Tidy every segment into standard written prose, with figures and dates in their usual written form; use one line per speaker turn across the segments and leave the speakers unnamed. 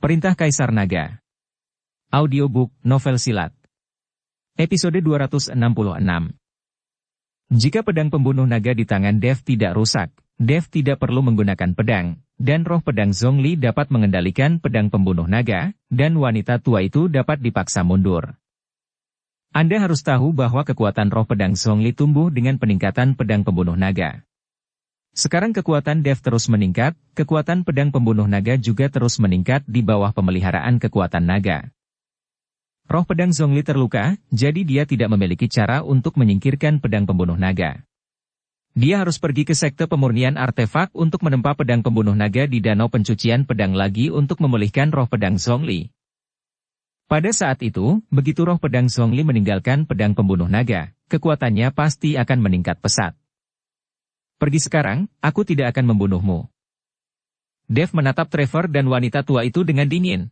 Perintah Kaisar Naga. Audiobook, novel silat. Episode 266. Jika pedang pembunuh naga di tangan Dev tidak rusak, Dev tidak perlu menggunakan pedang, dan roh pedang Zhongli dapat mengendalikan pedang pembunuh naga, dan wanita tua itu dapat dipaksa mundur. Anda harus tahu bahwa kekuatan roh pedang Zhongli tumbuh dengan peningkatan pedang pembunuh naga. Sekarang kekuatan Dev terus meningkat, kekuatan pedang pembunuh naga juga terus meningkat di bawah pemeliharaan kekuatan naga. Roh pedang Zhongli terluka, jadi dia tidak memiliki cara untuk menyingkirkan pedang pembunuh naga. Dia harus pergi ke sekte pemurnian artefak untuk menempa pedang pembunuh naga di danau pencucian pedang lagi untuk memulihkan roh pedang Zhongli. Pada saat itu, begitu roh pedang Zhongli meninggalkan pedang pembunuh naga, kekuatannya pasti akan meningkat pesat. Pergi sekarang, aku tidak akan membunuhmu. Dev menatap Trevor dan wanita tua itu dengan dingin.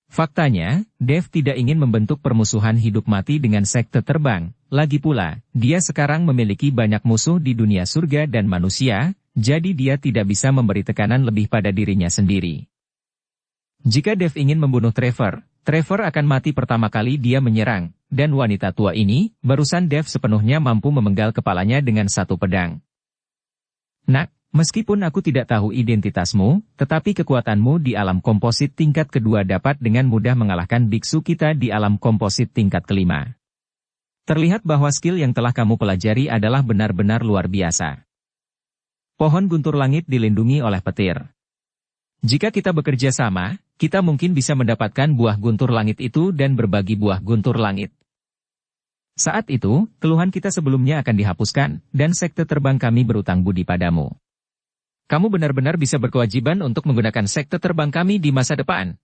Faktanya, Dev tidak ingin membentuk permusuhan hidup mati dengan sekte terbang. Lagi pula, dia sekarang memiliki banyak musuh di dunia surga dan manusia, jadi dia tidak bisa memberi tekanan lebih pada dirinya sendiri. Jika Dev ingin membunuh Trevor, Trevor akan mati pertama kali dia menyerang, dan wanita tua ini, barusan Dev sepenuhnya mampu memenggal kepalanya dengan satu pedang. Nak, meskipun aku tidak tahu identitasmu, tetapi kekuatanmu di alam komposit tingkat kedua dapat dengan mudah mengalahkan biksu kita di alam komposit tingkat kelima. Terlihat bahwa skill yang telah kamu pelajari adalah benar-benar luar biasa. Pohon guntur langit dilindungi oleh petir. Jika kita bekerja sama, kita mungkin bisa mendapatkan buah guntur langit itu dan berbagi buah guntur langit. Saat itu, keluhan kita sebelumnya akan dihapuskan, dan sekte terbang kami berutang budi padamu. Kamu benar-benar bisa berkewajiban untuk menggunakan sekte terbang kami di masa depan.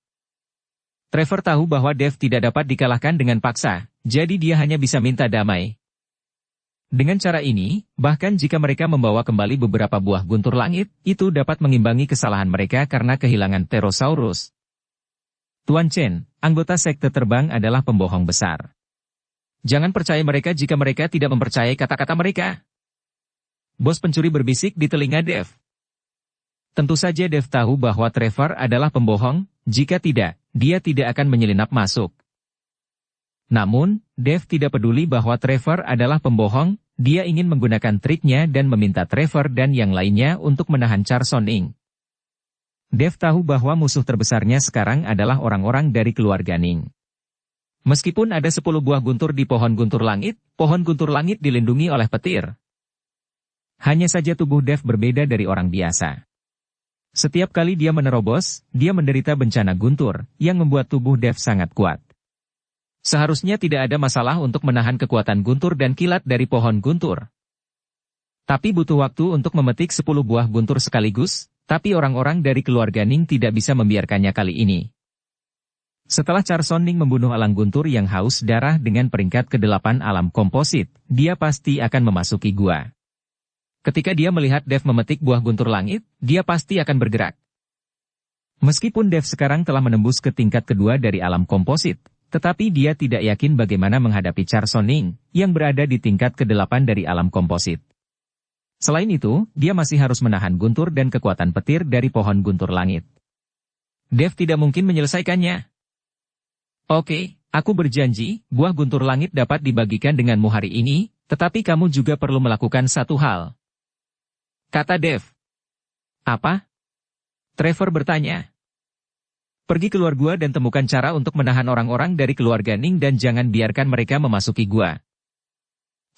Trevor tahu bahwa Dev tidak dapat dikalahkan dengan paksa, jadi dia hanya bisa minta damai. Dengan cara ini, bahkan jika mereka membawa kembali beberapa buah guntur langit, itu dapat mengimbangi kesalahan mereka karena kehilangan Pterosaurus. Tuan Chen, anggota sekte terbang adalah pembohong besar. Jangan percaya mereka jika mereka tidak mempercayai kata-kata mereka. Bos pencuri berbisik di telinga Dev. Tentu saja Dev tahu bahwa Trevor adalah pembohong, jika tidak, dia tidak akan menyelinap masuk. Namun, Dev tidak peduli bahwa Trevor adalah pembohong, dia ingin menggunakan triknya dan meminta Trevor dan yang lainnya untuk menahan Char Soning. Dev tahu bahwa musuh terbesarnya sekarang adalah orang-orang dari keluarga Ning. Meskipun ada 10 buah guntur di pohon guntur langit dilindungi oleh petir. Hanya saja tubuh Dev berbeda dari orang biasa. Setiap kali dia menerobos, dia menderita bencana guntur, yang membuat tubuh Dev sangat kuat. Seharusnya tidak ada masalah untuk menahan kekuatan guntur dan kilat dari pohon guntur. Tapi butuh waktu untuk memetik 10 buah guntur sekaligus, tapi orang-orang dari keluarga Ning tidak bisa membiarkannya kali ini. Setelah Char Soning membunuh elang guntur yang haus darah dengan peringkat ke-8 alam komposit, dia pasti akan memasuki gua. Ketika dia melihat Dev memetik buah guntur langit, dia pasti akan bergerak. Meskipun Dev sekarang telah menembus ke tingkat kedua dari alam komposit, tetapi dia tidak yakin bagaimana menghadapi Char Soning, yang berada di tingkat ke-8 dari alam komposit. Selain itu, dia masih harus menahan guntur dan kekuatan petir dari pohon guntur langit. Dev tidak mungkin menyelesaikannya. Oke, aku berjanji, buah guntur langit dapat dibagikan denganmu hari ini, tetapi kamu juga perlu melakukan satu hal. Kata Dev. Apa? Trevor bertanya. Pergi keluar gua dan temukan cara untuk menahan orang-orang dari keluarga Ning dan jangan biarkan mereka memasuki gua.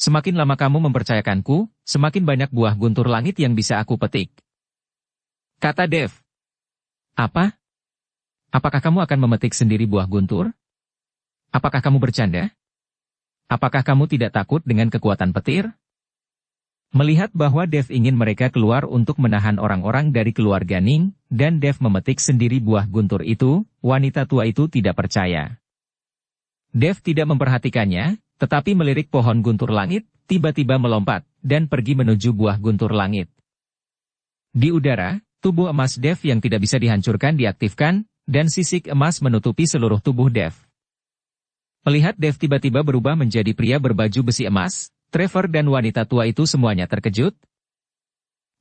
Semakin lama kamu mempercayakanku, semakin banyak buah guntur langit yang bisa aku petik. Kata Dev. Apa? Apakah kamu akan memetik sendiri buah guntur? Apakah kamu bercanda? Apakah kamu tidak takut dengan kekuatan petir? Melihat bahwa Dev ingin mereka keluar untuk menahan orang-orang dari keluarga Ning, dan Dev memetik sendiri buah guntur itu, wanita tua itu tidak percaya. Dev tidak memperhatikannya, tetapi melirik pohon guntur langit, tiba-tiba melompat, dan pergi menuju buah guntur langit. Di udara, tubuh emas Dev yang tidak bisa dihancurkan diaktifkan, dan sisik emas menutupi seluruh tubuh Dev. Melihat Dev tiba-tiba berubah menjadi pria berbaju besi emas, Trevor dan wanita tua itu semuanya terkejut.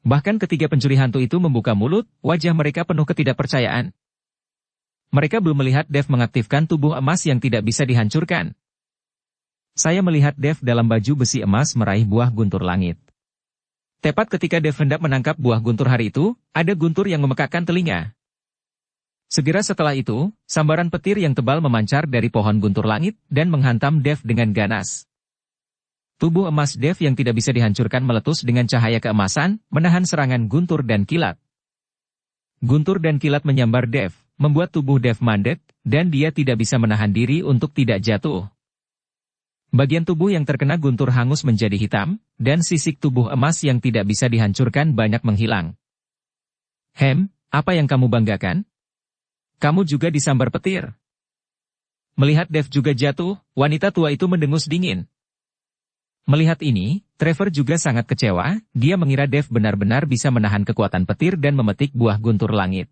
Bahkan ketiga pencuri hantu itu membuka mulut, wajah mereka penuh ketidakpercayaan. Mereka belum melihat Dev mengaktifkan tubuh emas yang tidak bisa dihancurkan. Saya melihat Dev dalam baju besi emas meraih buah guntur langit. Tepat ketika Dev hendak menangkap buah guntur hari itu, ada guntur yang memekakkan telinga. Segera setelah itu, sambaran petir yang tebal memancar dari pohon guntur langit dan menghantam Dev dengan ganas. Tubuh emas Dev yang tidak bisa dihancurkan meletus dengan cahaya keemasan, menahan serangan guntur dan kilat. Guntur dan kilat menyambar Dev, membuat tubuh Dev mandek, dan dia tidak bisa menahan diri untuk tidak jatuh. Bagian tubuh yang terkena guntur hangus menjadi hitam, dan sisik tubuh emas yang tidak bisa dihancurkan banyak menghilang. Apa yang kamu banggakan? Kamu juga disambar petir. Melihat Dev juga jatuh, wanita tua itu mendengus dingin. Melihat ini, Trevor juga sangat kecewa, dia mengira Dev benar-benar bisa menahan kekuatan petir dan memetik buah guntur langit.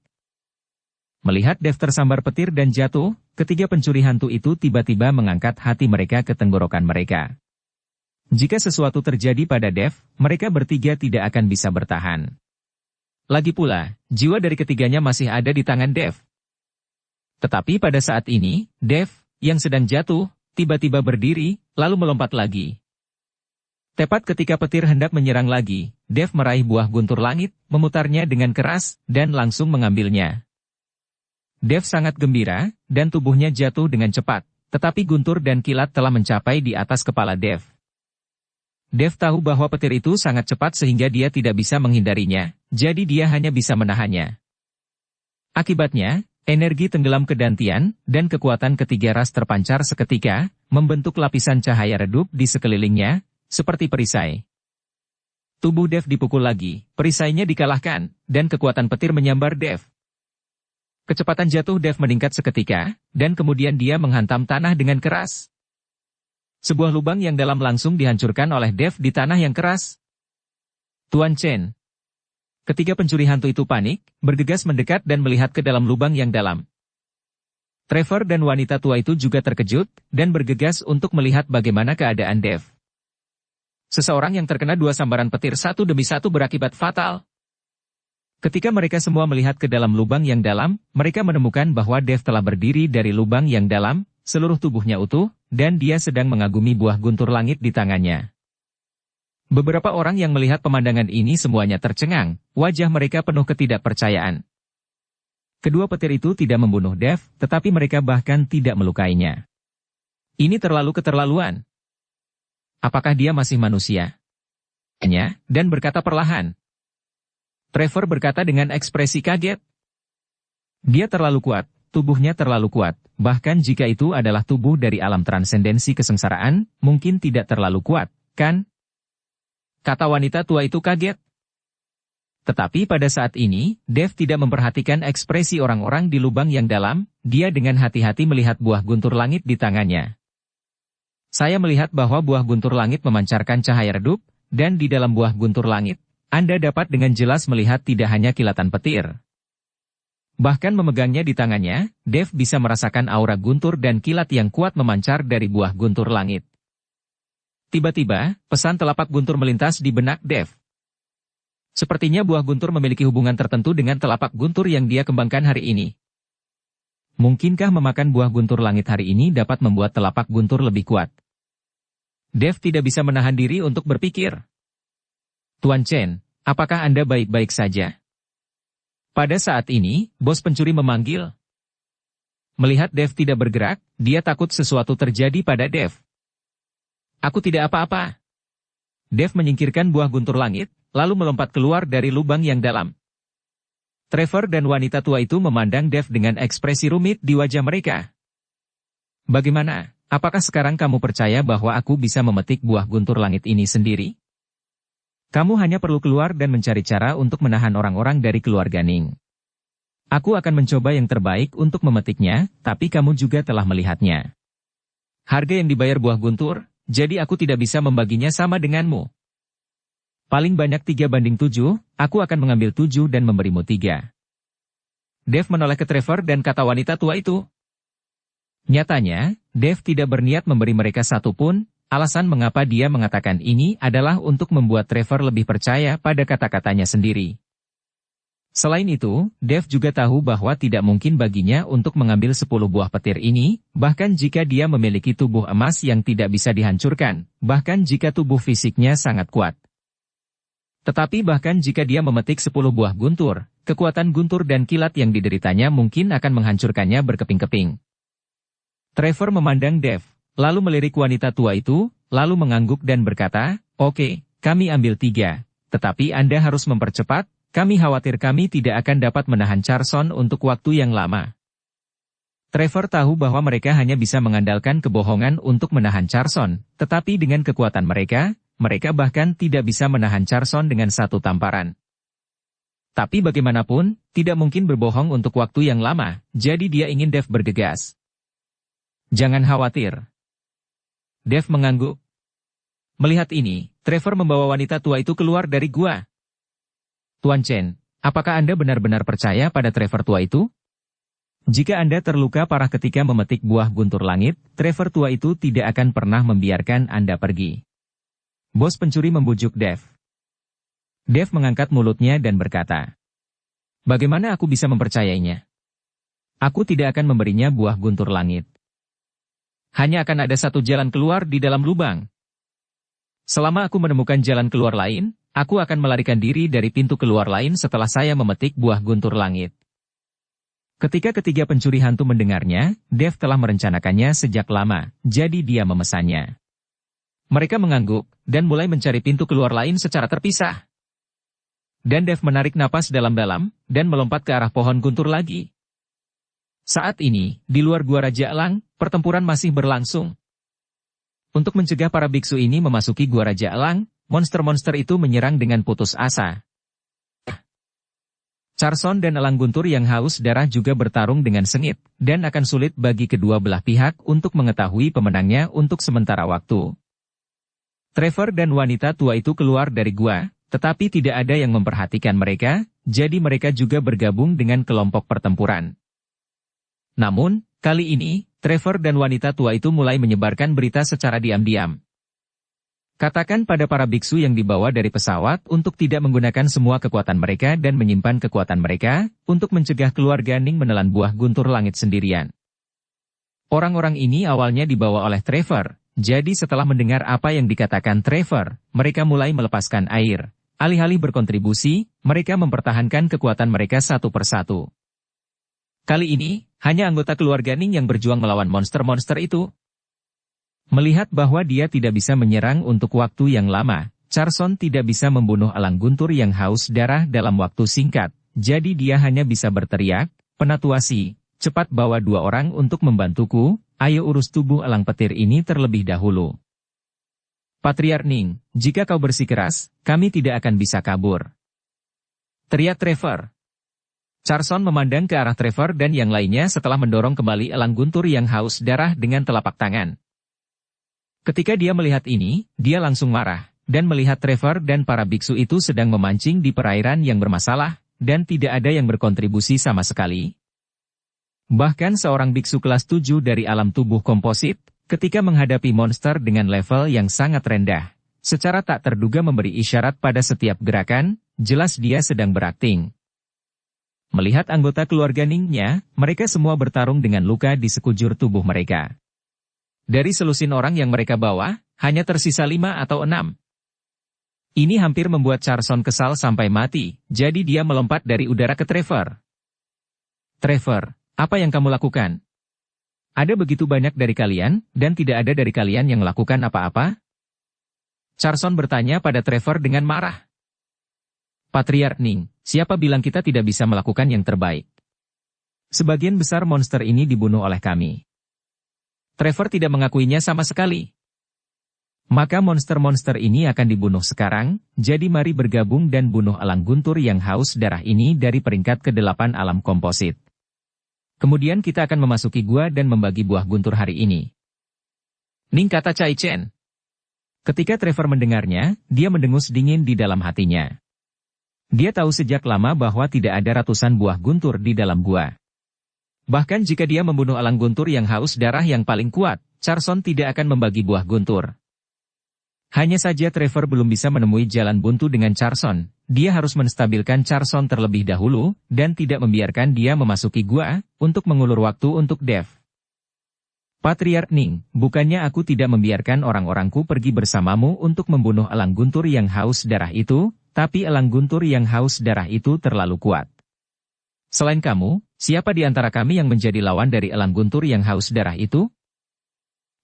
Melihat Dev tersambar petir dan jatuh, ketiga pencuri hantu itu tiba-tiba mengangkat hati mereka ke tenggorokan mereka. Jika sesuatu terjadi pada Dev, mereka bertiga tidak akan bisa bertahan. Lagi pula, jiwa dari ketiganya masih ada di tangan Dev. Tetapi pada saat ini, Dev, yang sedang jatuh, tiba-tiba berdiri, lalu melompat lagi. Tepat ketika petir hendak menyerang lagi, Dev meraih buah guntur langit, memutarnya dengan keras, dan langsung mengambilnya. Dev sangat gembira, dan tubuhnya jatuh dengan cepat, tetapi guntur dan kilat telah mencapai di atas kepala Dev. Dev tahu bahwa petir itu sangat cepat sehingga dia tidak bisa menghindarinya, jadi dia hanya bisa menahannya. Akibatnya, energi tenggelam kedantian, dan kekuatan ketiga ras terpancar seketika, membentuk lapisan cahaya redup di sekelilingnya, seperti perisai. Tubuh Dev dipukul lagi, perisainya dikalahkan, dan kekuatan petir menyambar Dev. Kecepatan jatuh Dev meningkat seketika, dan kemudian dia menghantam tanah dengan keras. Sebuah lubang yang dalam langsung dihancurkan oleh Dev di tanah yang keras. Tuan Chen. Ketiga pencuri hantu itu panik, bergegas mendekat dan melihat ke dalam lubang yang dalam. Trevor dan wanita tua itu juga terkejut, dan bergegas untuk melihat bagaimana keadaan Dev. Seseorang yang terkena dua sambaran petir satu demi satu berakibat fatal. Ketika mereka semua melihat ke dalam lubang yang dalam, mereka menemukan bahwa Dev telah berdiri dari lubang yang dalam, seluruh tubuhnya utuh, dan dia sedang mengagumi buah guntur langit di tangannya. Beberapa orang yang melihat pemandangan ini semuanya tercengang, wajah mereka penuh ketidakpercayaan. Kedua petir itu tidak membunuh Dev, tetapi mereka bahkan tidak melukainya. Ini terlalu keterlaluan. Apakah dia masih manusia? Dan berkata perlahan. Trevor berkata dengan ekspresi kaget. Dia terlalu kuat, tubuhnya terlalu kuat, bahkan jika itu adalah tubuh dari alam transendensi kesengsaraan, mungkin tidak terlalu kuat, kan? Kata wanita tua itu kaget. Tetapi pada saat ini, Dev tidak memperhatikan ekspresi orang-orang di lubang yang dalam, dia dengan hati-hati melihat buah guntur langit di tangannya. Saya melihat bahwa buah guntur langit memancarkan cahaya redup, dan di dalam buah guntur langit, Anda dapat dengan jelas melihat tidak hanya kilatan petir. Bahkan memegangnya di tangannya, Dev bisa merasakan aura guntur dan kilat yang kuat memancar dari buah guntur langit. Tiba-tiba, pesan telapak guntur melintas di benak Dev. Sepertinya buah guntur memiliki hubungan tertentu dengan telapak guntur yang dia kembangkan hari ini. Mungkinkah memakan buah guntur langit hari ini dapat membuat telapak guntur lebih kuat? Dev tidak bisa menahan diri untuk berpikir. Tuan Chen, apakah Anda baik-baik saja? Pada saat ini, bos pencuri memanggil. Melihat Dev tidak bergerak, dia takut sesuatu terjadi pada Dev. Aku tidak apa-apa. Dev menyingkirkan buah guntur langit, lalu melompat keluar dari lubang yang dalam. Trevor dan wanita tua itu memandang Dev dengan ekspresi rumit di wajah mereka. Bagaimana, apakah sekarang kamu percaya bahwa aku bisa memetik buah guntur langit ini sendiri? Kamu hanya perlu keluar dan mencari cara untuk menahan orang-orang dari keluarga Ning. Aku akan mencoba yang terbaik untuk memetiknya, tapi kamu juga telah melihatnya. Harga yang dibayar buah guntur, jadi aku tidak bisa membaginya sama denganmu. Paling banyak 3/7, aku akan mengambil 7 dan memberimu 3. Dev menoleh ke Trevor dan kata wanita tua itu. Nyatanya, Dev tidak berniat memberi mereka satu pun. Alasan mengapa dia mengatakan ini adalah untuk membuat Trevor lebih percaya pada kata-katanya sendiri. Selain itu, Dev juga tahu bahwa tidak mungkin baginya untuk mengambil 10 buah petir ini, bahkan jika dia memiliki tubuh emas yang tidak bisa dihancurkan, bahkan jika tubuh fisiknya sangat kuat. Tetapi bahkan jika dia memetik 10 buah guntur, kekuatan guntur dan kilat yang dideritanya mungkin akan menghancurkannya berkeping-keping. Trevor memandang Dev, lalu melirik wanita tua itu, lalu mengangguk dan berkata, "Oke, kami ambil 3, tetapi Anda harus mempercepat. Kami khawatir kami tidak akan dapat menahan Carson untuk waktu yang lama." Trevor tahu bahwa mereka hanya bisa mengandalkan kebohongan untuk menahan Carson, tetapi dengan kekuatan mereka bahkan tidak bisa menahan Carson dengan satu tamparan. Tapi bagaimanapun, tidak mungkin berbohong untuk waktu yang lama, jadi dia ingin Dev bergegas. "Jangan khawatir." Dev mengangguk. Melihat ini, Trevor membawa wanita tua itu keluar dari gua. "Tuan Chen, apakah Anda benar-benar percaya pada Trevor tua itu? Jika Anda terluka parah ketika memetik buah guntur langit, Trevor tua itu tidak akan pernah membiarkan Anda pergi." Bos pencuri membujuk Dev. Dev mengangkat mulutnya dan berkata, "Bagaimana aku bisa mempercayainya? Aku tidak akan memberinya buah guntur langit. Hanya akan ada satu jalan keluar di dalam lubang. Selama aku menemukan jalan keluar lain, aku akan melarikan diri dari pintu keluar lain setelah saya memetik buah guntur langit." Ketika ketiga pencuri hantu mendengarnya, Dev telah merencanakannya sejak lama, jadi dia memesannya. Mereka mengangguk, dan mulai mencari pintu keluar lain secara terpisah. Dan Dev menarik napas dalam-dalam, dan melompat ke arah pohon guntur lagi. Saat ini, di luar gua Raja Elang, pertempuran masih berlangsung. Untuk mencegah para biksu ini memasuki gua Raja Elang, monster-monster itu menyerang dengan putus asa. Carson dan elang guntur yang haus darah juga bertarung dengan sengit, dan akan sulit bagi kedua belah pihak untuk mengetahui pemenangnya untuk sementara waktu. Trevor dan wanita tua itu keluar dari gua, tetapi tidak ada yang memperhatikan mereka, jadi mereka juga bergabung dengan kelompok pertempuran. Namun, kali ini, Trevor dan wanita tua itu mulai menyebarkan berita secara diam-diam. Katakan pada para biksu yang dibawa dari pesawat untuk tidak menggunakan semua kekuatan mereka dan menyimpan kekuatan mereka, untuk mencegah keluarga Ning menelan buah guntur langit sendirian. Orang-orang ini awalnya dibawa oleh Trevor, jadi setelah mendengar apa yang dikatakan Trevor, mereka mulai melepaskan air. Alih-alih berkontribusi, mereka mempertahankan kekuatan mereka satu persatu. Kali ini, hanya anggota keluarga Ning yang berjuang melawan monster-monster itu. Melihat bahwa dia tidak bisa menyerang untuk waktu yang lama, Carson tidak bisa membunuh elang guntur yang haus darah dalam waktu singkat, jadi dia hanya bisa berteriak, "Penatuasi, cepat bawa 2 orang untuk membantuku, ayo urus tubuh elang petir ini terlebih dahulu." "Patriark Ning, jika kau bersikeras, kami tidak akan bisa kabur," teriak Trevor. Carson memandang ke arah Trevor dan yang lainnya setelah mendorong kembali elang guntur yang haus darah dengan telapak tangan. Ketika dia melihat ini, dia langsung marah, dan melihat Trevor dan para biksu itu sedang memancing di perairan yang bermasalah, dan tidak ada yang berkontribusi sama sekali. Bahkan seorang biksu kelas 7 dari alam tubuh komposit, ketika menghadapi monster dengan level yang sangat rendah, secara tak terduga memberi isyarat pada setiap gerakan, jelas dia sedang berakting. Melihat anggota keluarga Ningnya, mereka semua bertarung dengan luka di sekujur tubuh mereka. Dari selusin orang yang mereka bawa, hanya tersisa 5 atau 6. Ini hampir membuat Carson kesal sampai mati, jadi dia melompat dari udara ke Trevor. "Trevor, apa yang kamu lakukan? Ada begitu banyak dari kalian, dan tidak ada dari kalian yang melakukan apa-apa?" Carson bertanya pada Trevor dengan marah. "Patriark Ning, siapa bilang kita tidak bisa melakukan yang terbaik? Sebagian besar monster ini dibunuh oleh kami." Trevor tidak mengakuinya sama sekali. "Maka monster-monster ini akan dibunuh sekarang, jadi mari bergabung dan bunuh elang guntur yang haus darah ini dari peringkat ke-8 alam komposit. Kemudian kita akan memasuki gua dan membagi buah guntur hari ini." "Ning," kata Chai Chen. Ketika Trevor mendengarnya, dia mendengus dingin di dalam hatinya. Dia tahu sejak lama bahwa tidak ada ratusan buah guntur di dalam gua. Bahkan jika dia membunuh elang guntur yang haus darah yang paling kuat, Carson tidak akan membagi buah guntur. Hanya saja Trevor belum bisa menemui jalan buntu dengan Carson. Dia harus menstabilkan Carson terlebih dahulu, dan tidak membiarkan dia memasuki gua, untuk mengulur waktu untuk Dev. Patriark Ning, bukannya aku tidak membiarkan orang-orangku pergi bersamamu untuk membunuh elang guntur yang haus darah itu, tapi elang guntur yang haus darah itu terlalu kuat. Selain kamu, siapa di antara kami yang menjadi lawan dari elang guntur yang haus darah itu?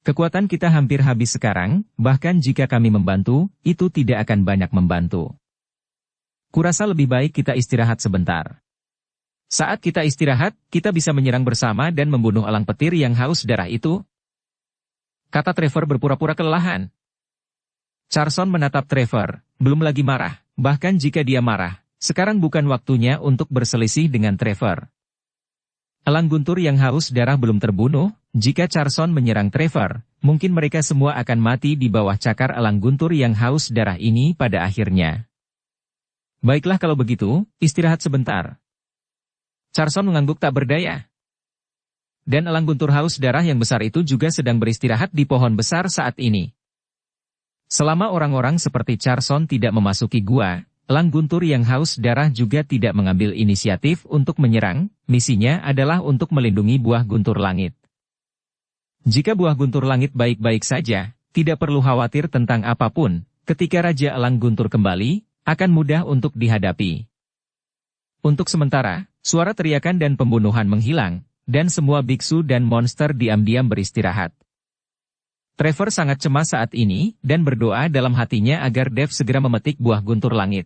Kekuatan kita hampir habis sekarang, bahkan jika kami membantu, itu tidak akan banyak membantu. Kurasa lebih baik kita istirahat sebentar. Saat kita istirahat, kita bisa menyerang bersama dan membunuh elang petir yang haus darah itu. Kata Trevor berpura-pura kelelahan. Carson menatap Trevor, belum lagi marah, bahkan jika dia marah, sekarang bukan waktunya untuk berselisih dengan Trevor. Elang guntur yang haus darah belum terbunuh, jika Carson menyerang Trevor, mungkin mereka semua akan mati di bawah cakar elang guntur yang haus darah ini pada akhirnya. Baiklah kalau begitu, istirahat sebentar. Carson mengangguk tak berdaya. Dan elang guntur haus darah yang besar itu juga sedang beristirahat di pohon besar saat ini. Selama orang-orang seperti Carson tidak memasuki gua, elang guntur yang haus darah juga tidak mengambil inisiatif untuk menyerang, misinya adalah untuk melindungi buah guntur langit. Jika buah guntur langit baik-baik saja, tidak perlu khawatir tentang apapun, ketika Raja Elang Guntur kembali, akan mudah untuk dihadapi. Untuk sementara, suara teriakan dan pembunuhan menghilang, dan semua biksu dan monster diam-diam beristirahat. Trevor sangat cemas saat ini, dan berdoa dalam hatinya agar Dev segera memetik buah guntur langit.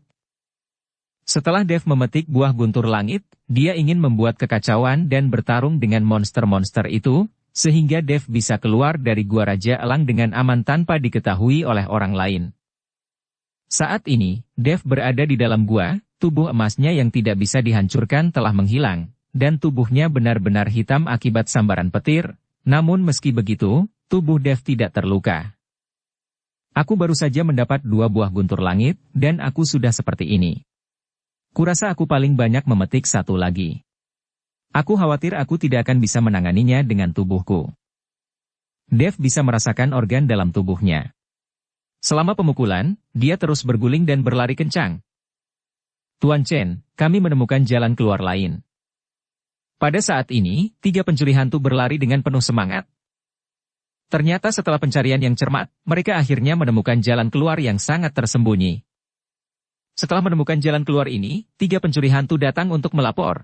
Setelah Dev memetik buah guntur langit, dia ingin membuat kekacauan dan bertarung dengan monster-monster itu, sehingga Dev bisa keluar dari gua Raja Elang dengan aman tanpa diketahui oleh orang lain. Saat ini, Dev berada di dalam gua, tubuh emasnya yang tidak bisa dihancurkan telah menghilang, dan tubuhnya benar-benar hitam akibat sambaran petir, namun meski begitu, tubuh Dev tidak terluka. Aku baru saja mendapat 2 buah guntur langit, dan aku sudah seperti ini. Kurasa aku paling banyak memetik 1 lagi. Aku khawatir aku tidak akan bisa menanganinya dengan tubuhku. Dev bisa merasakan organ dalam tubuhnya. Selama pemukulan, dia terus berguling dan berlari kencang. Tuan Chen, kami menemukan jalan keluar lain. Pada saat ini, 3 pencuri hantu berlari dengan penuh semangat. Ternyata setelah pencarian yang cermat, mereka akhirnya menemukan jalan keluar yang sangat tersembunyi. Setelah menemukan jalan keluar ini, 3 pencuri hantu datang untuk melapor.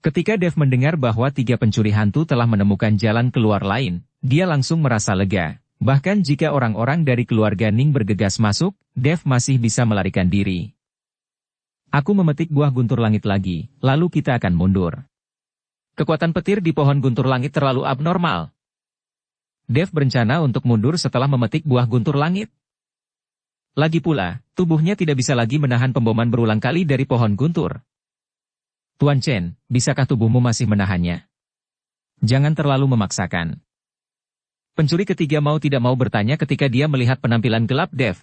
Ketika Dev mendengar bahwa 3 pencuri hantu telah menemukan jalan keluar lain, dia langsung merasa lega. Bahkan jika orang-orang dari keluarga Ning bergegas masuk, Dev masih bisa melarikan diri. Aku memetik buah guntur langit lagi, lalu kita akan mundur. Kekuatan petir di pohon guntur langit terlalu abnormal. Dev berencana untuk mundur setelah memetik buah guntur langit. Lagi pula, tubuhnya tidak bisa lagi menahan pemboman berulang kali dari pohon guntur. Tuan Chen, bisakah tubuhmu masih menahannya? Jangan terlalu memaksakan. Pencuri ketiga mau tidak mau bertanya ketika dia melihat penampilan gelap Dev.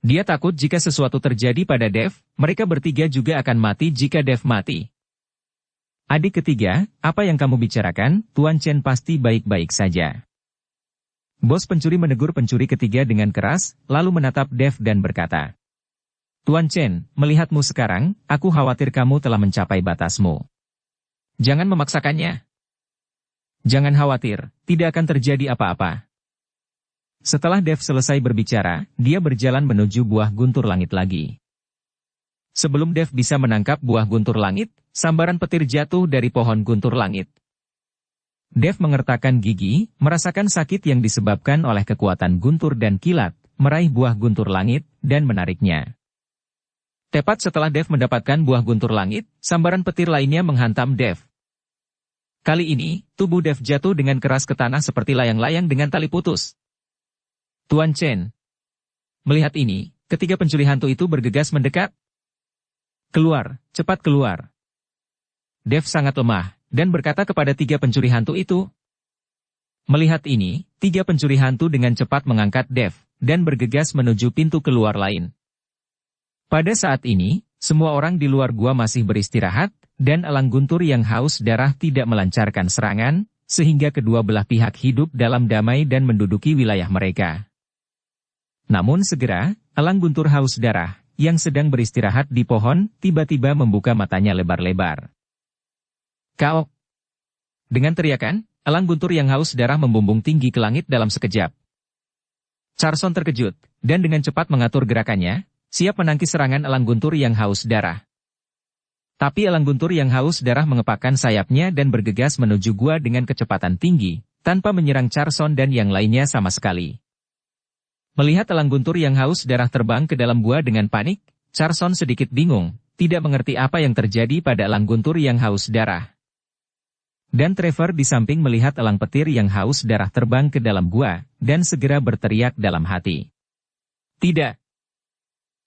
Dia takut jika sesuatu terjadi pada Dev, mereka bertiga juga akan mati jika Dev mati. Adik ketiga, apa yang kamu bicarakan? Tuan Chen pasti baik-baik saja. Bos pencuri menegur pencuri ketiga dengan keras, lalu menatap Dev dan berkata, Tuan Chen, melihatmu sekarang, aku khawatir kamu telah mencapai batasmu. Jangan memaksakannya. Jangan khawatir, tidak akan terjadi apa-apa. Setelah Dev selesai berbicara, dia berjalan menuju buah guntur langit lagi. Sebelum Dev bisa menangkap buah guntur langit, sambaran petir jatuh dari pohon guntur langit. Dev mengertakkan gigi, merasakan sakit yang disebabkan oleh kekuatan guntur dan kilat, meraih buah guntur langit, dan menariknya. Tepat setelah Dev mendapatkan buah guntur langit, sambaran petir lainnya menghantam Dev. Kali ini, tubuh Dev jatuh dengan keras ke tanah seperti layang-layang dengan tali putus. Tuan Chen. Melihat ini, ketiga pencuri hantu itu bergegas mendekat. Keluar, cepat keluar. Dev sangat lemah, dan berkata kepada 3 pencuri hantu itu. Melihat ini, 3 pencuri hantu dengan cepat mengangkat Dev, dan bergegas menuju pintu keluar lain. Pada saat ini, semua orang di luar gua masih beristirahat, dan elang guntur yang haus darah tidak melancarkan serangan, sehingga kedua belah pihak hidup dalam damai dan menduduki wilayah mereka. Namun segera, elang guntur haus darah, yang sedang beristirahat di pohon, tiba-tiba membuka matanya lebar-lebar. Kaok! Dengan teriakan, elang guntur yang haus darah membumbung tinggi ke langit dalam sekejap. Charson terkejut, dan dengan cepat mengatur gerakannya, siap menangkis serangan elang guntur yang haus darah. Tapi elang guntur yang haus darah mengepakkan sayapnya dan bergegas menuju gua dengan kecepatan tinggi, tanpa menyerang Charson dan yang lainnya sama sekali. Melihat elang guntur yang haus darah terbang ke dalam gua dengan panik, Charson sedikit bingung, tidak mengerti apa yang terjadi pada elang guntur yang haus darah. Dan Trevor di samping melihat elang petir yang haus darah terbang ke dalam gua, dan segera berteriak dalam hati. Tidak!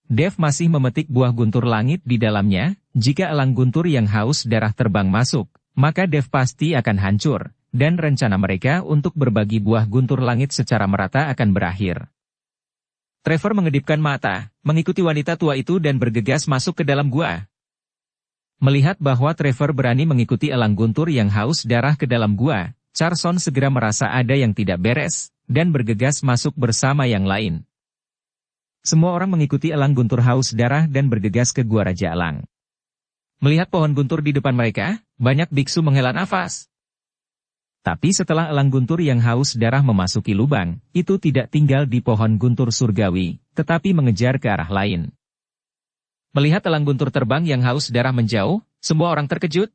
Dev masih memetik buah guntur langit di dalamnya, jika elang guntur yang haus darah terbang masuk, maka Dev pasti akan hancur, dan rencana mereka untuk berbagi buah guntur langit secara merata akan berakhir. Trevor mengedipkan mata, mengikuti wanita tua itu dan bergegas masuk ke dalam gua. Melihat bahwa Trevor berani mengikuti elang guntur yang haus darah ke dalam gua, Charson segera merasa ada yang tidak beres, dan bergegas masuk bersama yang lain. Semua orang mengikuti elang guntur haus darah dan bergegas ke gua Raja Elang. Melihat pohon guntur di depan mereka, banyak biksu menghela nafas. Tapi setelah elang guntur yang haus darah memasuki lubang, itu tidak tinggal di pohon guntur surgawi, tetapi mengejar ke arah lain. Melihat elang guntur terbang yang haus darah menjauh, semua orang terkejut.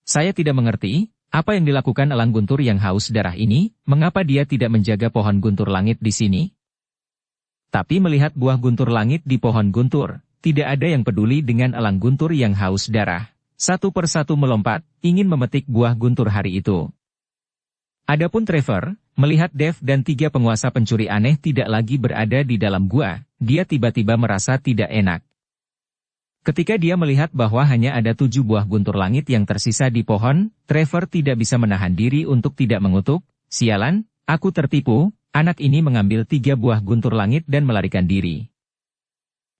Saya tidak mengerti, apa yang dilakukan elang guntur yang haus darah ini, mengapa dia tidak menjaga pohon guntur langit di sini? Tapi melihat buah guntur langit di pohon guntur, tidak ada yang peduli dengan elang guntur yang haus darah. Satu persatu melompat, ingin memetik buah guntur hari itu. Adapun Trevor, melihat Dev dan 3 penguasa pencuri aneh tidak lagi berada di dalam gua, dia tiba-tiba merasa tidak enak. Ketika dia melihat bahwa hanya ada 7 buah guntur langit yang tersisa di pohon, Trevor tidak bisa menahan diri untuk tidak mengutuk, "Sialan, aku tertipu, anak ini mengambil 3 buah guntur langit dan melarikan diri."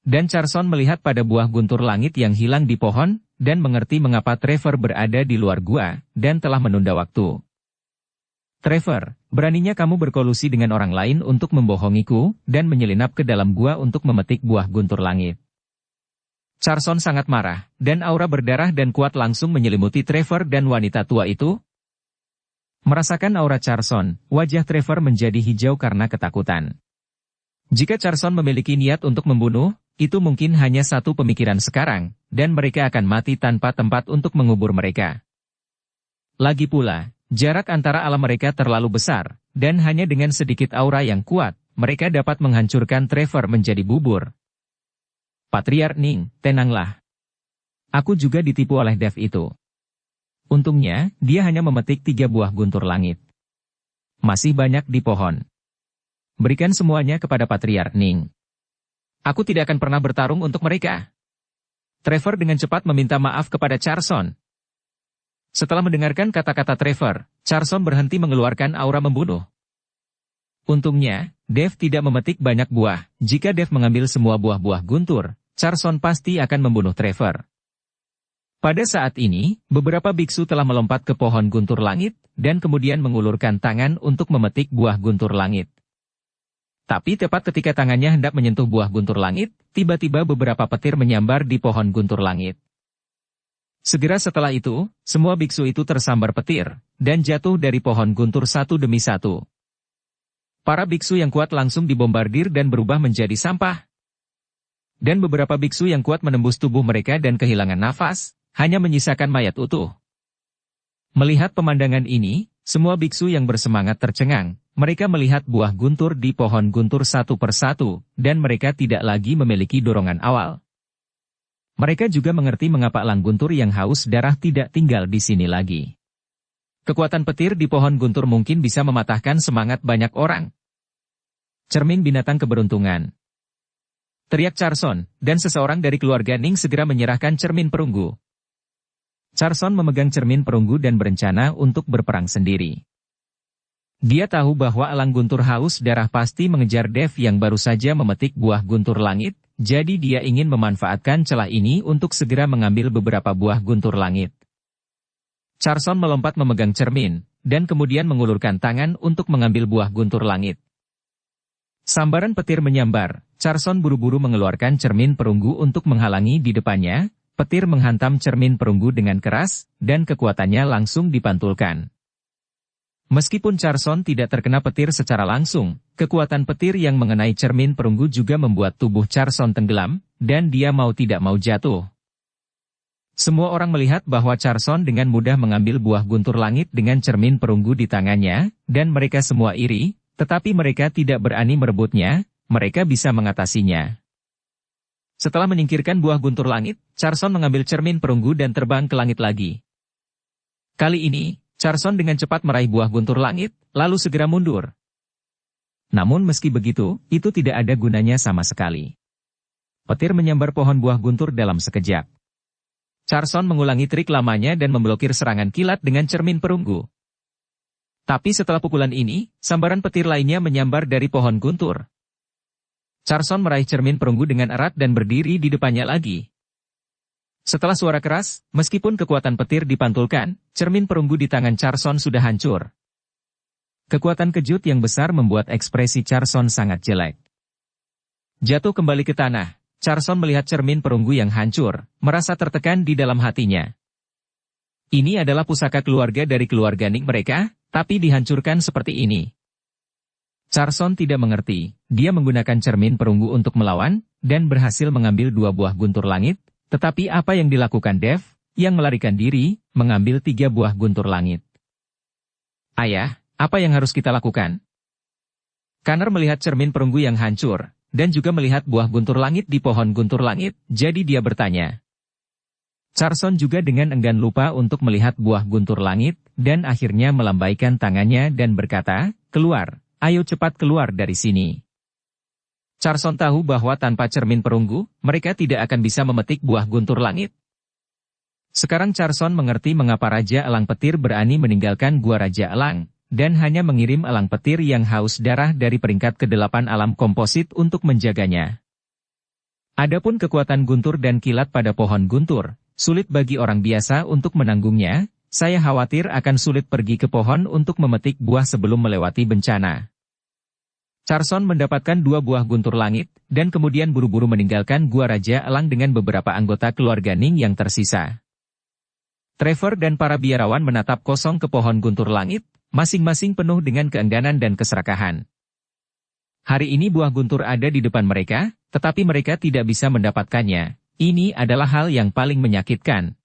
Dan Charson melihat pada buah guntur langit yang hilang di pohon, dan mengerti mengapa Trevor berada di luar gua, dan telah menunda waktu. "Trevor, beraninya kamu berkolusi dengan orang lain untuk membohongiku, dan menyelinap ke dalam gua untuk memetik buah guntur langit." Charson sangat marah, dan aura berdarah dan kuat langsung menyelimuti Trevor dan wanita tua itu. Merasakan aura Charson, wajah Trevor menjadi hijau karena ketakutan. Jika Charson memiliki niat untuk membunuh, itu mungkin hanya satu pemikiran sekarang, dan mereka akan mati tanpa tempat untuk mengubur mereka. Lagi pula, jarak antara alam mereka terlalu besar, dan hanya dengan sedikit aura yang kuat, mereka dapat menghancurkan Trevor menjadi bubur. "Patriark Ning, tenanglah. Aku juga ditipu oleh Dev itu. Untungnya, dia hanya memetik 3 buah guntur langit. Masih banyak di pohon. Berikan semuanya kepada Patriark Ning. Aku tidak akan pernah bertarung untuk mereka." Trevor dengan cepat meminta maaf kepada Charson. Setelah mendengarkan kata-kata Trevor, Charson berhenti mengeluarkan aura membunuh. Untungnya, Dev tidak memetik banyak buah. Jika Dev mengambil semua buah-buah guntur, Charson pasti akan membunuh Trevor. Pada saat ini, beberapa biksu telah melompat ke pohon guntur langit, dan kemudian mengulurkan tangan untuk memetik buah guntur langit. Tapi tepat ketika tangannya hendak menyentuh buah guntur langit, tiba-tiba beberapa petir menyambar di pohon guntur langit. Segera setelah itu, semua biksu itu tersambar petir, dan jatuh dari pohon guntur satu demi satu. Para biksu yang kuat langsung dibombardir dan berubah menjadi sampah. Dan beberapa biksu yang kuat menembus tubuh mereka dan kehilangan nafas, hanya menyisakan mayat utuh. Melihat pemandangan ini, semua biksu yang bersemangat tercengang. Mereka melihat buah guntur di pohon guntur satu persatu, dan mereka tidak lagi memiliki dorongan awal. Mereka juga mengerti mengapa elang guntur yang haus darah tidak tinggal di sini lagi. Kekuatan petir di pohon guntur mungkin bisa mematahkan semangat banyak orang. "Cermin binatang keberuntungan!" teriak Charson, dan seseorang dari keluarga Ning segera menyerahkan cermin perunggu. Charson memegang cermin perunggu dan berencana untuk berperang sendiri. Dia tahu bahwa elang guntur haus darah pasti mengejar Dev yang baru saja memetik buah guntur langit, jadi dia ingin memanfaatkan celah ini untuk segera mengambil beberapa buah guntur langit. Charson melompat memegang cermin, dan kemudian mengulurkan tangan untuk mengambil buah guntur langit. Sambaran petir menyambar, Carson buru-buru mengeluarkan cermin perunggu untuk menghalangi di depannya, petir menghantam cermin perunggu dengan keras, dan kekuatannya langsung dipantulkan. Meskipun Carson tidak terkena petir secara langsung, kekuatan petir yang mengenai cermin perunggu juga membuat tubuh Carson tenggelam, dan dia mau tidak mau jatuh. Semua orang melihat bahwa Carson dengan mudah mengambil buah guntur langit dengan cermin perunggu di tangannya, dan mereka semua iri, tetapi mereka tidak berani merebutnya, mereka bisa mengatasinya. Setelah menyingkirkan buah guntur langit, Carson mengambil cermin perunggu dan terbang ke langit lagi. Kali ini, Carson dengan cepat meraih buah guntur langit, lalu segera mundur. Namun meski begitu, itu tidak ada gunanya sama sekali. Petir menyambar pohon buah guntur dalam sekejap. Carson mengulangi trik lamanya dan memblokir serangan kilat dengan cermin perunggu. Tapi setelah pukulan ini, sambaran petir lainnya menyambar dari pohon guntur. Carson meraih cermin perunggu dengan erat dan berdiri di depannya lagi. Setelah suara keras, meskipun kekuatan petir dipantulkan, cermin perunggu di tangan Carson sudah hancur. Kekuatan kejut yang besar membuat ekspresi Carson sangat jelek. Jatuh kembali ke tanah, Carson melihat cermin perunggu yang hancur, merasa tertekan di dalam hatinya. Ini adalah pusaka keluarga dari keluarga Ning mereka, tapi dihancurkan seperti ini. Carson tidak mengerti, dia menggunakan cermin perunggu untuk melawan, dan berhasil mengambil 2 buah guntur langit, tetapi apa yang dilakukan Dev, yang melarikan diri, mengambil 3 buah guntur langit. Ayah, apa yang harus kita lakukan? Connor melihat cermin perunggu yang hancur, dan juga melihat buah guntur langit di pohon guntur langit, jadi dia bertanya. Carson juga dengan enggan lupa untuk melihat buah guntur langit, dan akhirnya melambaikan tangannya dan berkata, "Keluar, ayo cepat keluar dari sini." Carson tahu bahwa tanpa cermin perunggu, mereka tidak akan bisa memetik buah guntur langit. Sekarang Carson mengerti mengapa Raja Elang Petir berani meninggalkan Gua Raja Elang, dan hanya mengirim elang petir yang haus darah dari peringkat ke-8 alam komposit untuk menjaganya. Adapun kekuatan guntur dan kilat pada pohon guntur, sulit bagi orang biasa untuk menanggungnya, saya khawatir akan sulit pergi ke pohon untuk memetik buah sebelum melewati bencana. Carson mendapatkan 2 buah guntur langit, dan kemudian buru-buru meninggalkan Gua Raja Elang dengan beberapa anggota keluarga Ning yang tersisa. Trevor dan para biarawan menatap kosong ke pohon guntur langit, masing-masing penuh dengan keengganan dan keserakahan. Hari ini buah guntur ada di depan mereka, tetapi mereka tidak bisa mendapatkannya. Ini adalah hal yang paling menyakitkan.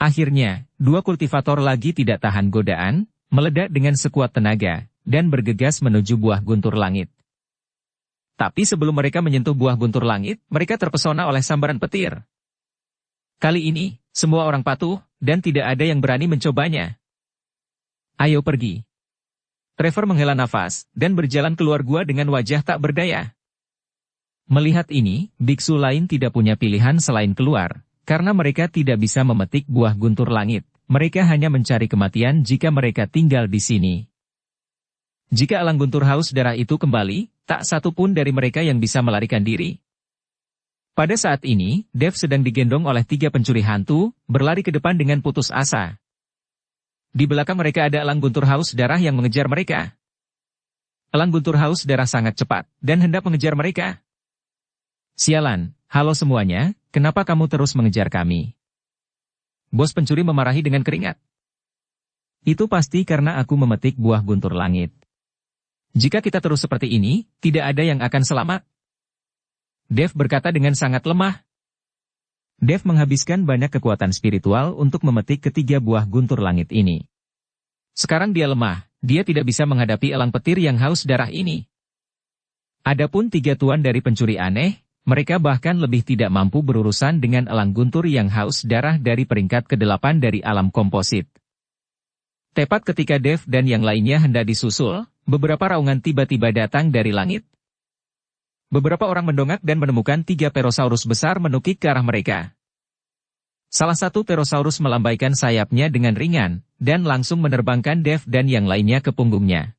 Akhirnya, 2 kultivator lagi tidak tahan godaan, meledak dengan sekuat tenaga, dan bergegas menuju buah guntur langit. Tapi sebelum mereka menyentuh buah guntur langit, mereka terpesona oleh sambaran petir. Kali ini, semua orang patuh, dan tidak ada yang berani mencobanya. Ayo pergi. Trevor menghela nafas, dan berjalan keluar gua dengan wajah tak berdaya. Melihat ini, biksu lain tidak punya pilihan selain keluar, karena mereka tidak bisa memetik buah guntur langit. Mereka hanya mencari kematian jika mereka tinggal di sini. Jika elang guntur haus darah itu kembali, tak satu pun dari mereka yang bisa melarikan diri. Pada saat ini, Dev sedang digendong oleh 3 pencuri hantu, berlari ke depan dengan putus asa. Di belakang mereka ada elang guntur haus darah yang mengejar mereka. Elang guntur haus darah sangat cepat, dan hendak mengejar mereka. Sialan, halo semuanya, kenapa kamu terus mengejar kami? Bos pencuri memarahi dengan keringat. Itu pasti karena aku memetik buah guntur langit. Jika kita terus seperti ini, tidak ada yang akan selamat. Dev berkata dengan sangat lemah. Dev menghabiskan banyak kekuatan spiritual untuk memetik ketiga buah guntur langit ini. Sekarang dia lemah, dia tidak bisa menghadapi elang petir yang haus darah ini. Adapun 3 tuan dari pencuri aneh, mereka bahkan lebih tidak mampu berurusan dengan elang guntur yang haus darah dari peringkat ke-8 dari alam komposit. Tepat ketika Dev dan yang lainnya hendak disusul, beberapa raungan tiba-tiba datang dari langit. Beberapa orang mendongak dan menemukan 3 Perosaurus besar menukik ke arah mereka. Salah satu Perosaurus melambaikan sayapnya dengan ringan, dan langsung menerbangkan Dev dan yang lainnya ke punggungnya.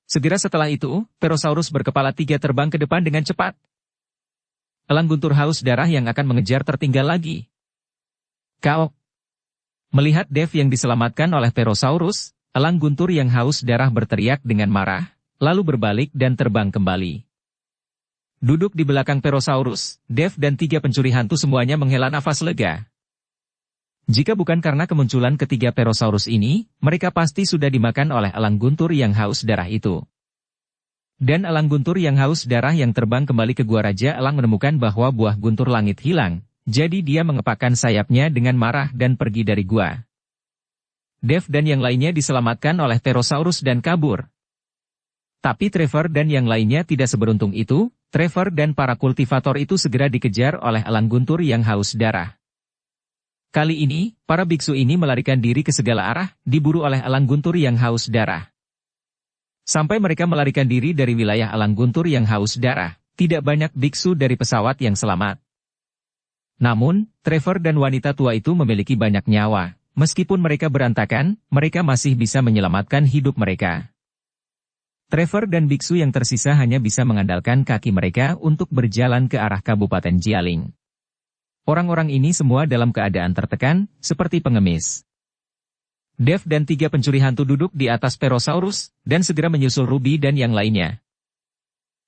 Segera setelah itu, Perosaurus berkepala 3 terbang ke depan dengan cepat. Elang guntur haus darah yang akan mengejar tertinggal lagi. Kau. Melihat Dev yang diselamatkan oleh Perosaurus, elang guntur yang haus darah berteriak dengan marah, lalu berbalik dan terbang kembali. Duduk di belakang Perosaurus, Dev dan 3 pencuri hantu semuanya menghela nafas lega. Jika bukan karena kemunculan ketiga Perosaurus ini, mereka pasti sudah dimakan oleh elang guntur yang haus darah itu. Dan elang guntur yang haus darah yang terbang kembali ke gua Raja Elang menemukan bahwa buah guntur langit hilang, jadi dia mengepakkan sayapnya dengan marah dan pergi dari gua. Dev dan yang lainnya diselamatkan oleh Pterosaurus dan kabur. Tapi Trevor dan yang lainnya tidak seberuntung itu. Trevor dan para kultivator itu segera dikejar oleh elang guntur yang haus darah. Kali ini, para biksu ini melarikan diri ke segala arah, diburu oleh elang guntur yang haus darah. Sampai mereka melarikan diri dari wilayah elang guntur yang haus darah, tidak banyak biksu dari pesawat yang selamat. Namun, Trevor dan wanita tua itu memiliki banyak nyawa. Meskipun mereka berantakan, mereka masih bisa menyelamatkan hidup mereka. Trevor dan biksu yang tersisa hanya bisa mengandalkan kaki mereka untuk berjalan ke arah Kabupaten Jialing. Orang-orang ini semua dalam keadaan tertekan, seperti pengemis. Dev dan 3 pencuri hantu duduk di atas Perosaurus, dan segera menyusul Ruby dan yang lainnya.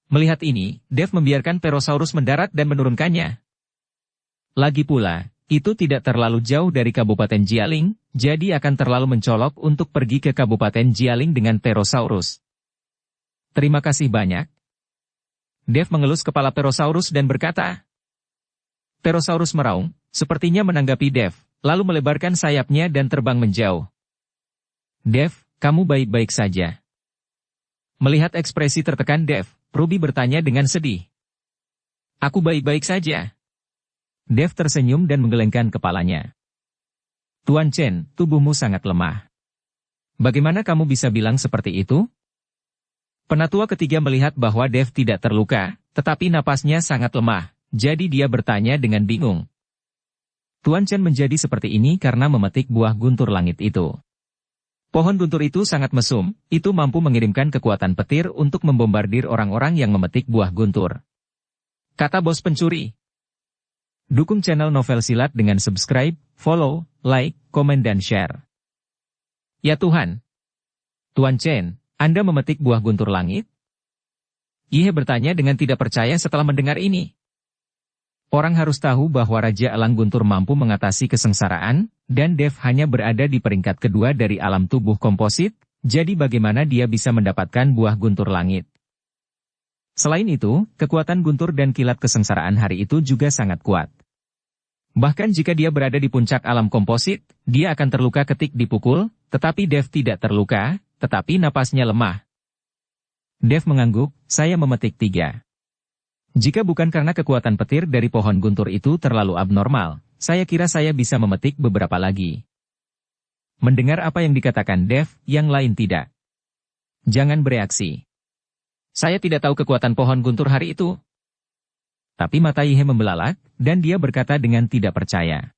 Melihat ini, Dev membiarkan Perosaurus mendarat dan menurunkannya. Lagi pula, itu tidak terlalu jauh dari Kabupaten Jialing, jadi akan terlalu mencolok untuk pergi ke Kabupaten Jialing dengan Perosaurus. Terima kasih banyak. Dev mengelus kepala Perosaurus dan berkata. Perosaurus meraung, sepertinya menanggapi Dev, lalu melebarkan sayapnya dan terbang menjauh. Dev, kamu baik-baik saja. Melihat ekspresi tertekan Dev, Ruby bertanya dengan sedih. Aku baik-baik saja. Dev tersenyum dan menggelengkan kepalanya. Tuan Chen, tubuhmu sangat lemah. Bagaimana kamu bisa bilang seperti itu? Penatua ketiga melihat bahwa Dev tidak terluka, tetapi napasnya sangat lemah, jadi dia bertanya dengan bingung. Tuan Chen menjadi seperti ini karena memetik buah guntur langit itu. Pohon guntur itu sangat mesum, itu mampu mengirimkan kekuatan petir untuk membombardir orang-orang yang memetik buah guntur. Kata bos pencuri. Dukung channel Novel Silat dengan subscribe, follow, like, komen dan share. Ya Tuhan. Tuan Chen. Anda memetik buah guntur langit? Ihe bertanya dengan tidak percaya setelah mendengar ini. Orang harus tahu bahwa Raja Elang Guntur mampu mengatasi kesengsaraan, dan Dev hanya berada di peringkat kedua dari alam tubuh komposit, jadi bagaimana dia bisa mendapatkan buah guntur langit? Selain itu, kekuatan guntur dan kilat kesengsaraan hari itu juga sangat kuat. Bahkan jika dia berada di puncak alam komposit, dia akan terluka ketik dipukul, tetapi Dev tidak terluka, tetapi napasnya lemah. Dev mengangguk, saya memetik 3. Jika bukan karena kekuatan petir dari pohon guntur itu terlalu abnormal, saya kira saya bisa memetik beberapa lagi. Mendengar apa yang dikatakan Dev, yang lain tidak. Jangan bereaksi. Saya tidak tahu kekuatan pohon guntur hari itu. Tapi mata Ihe membelalak, dan dia berkata dengan tidak percaya.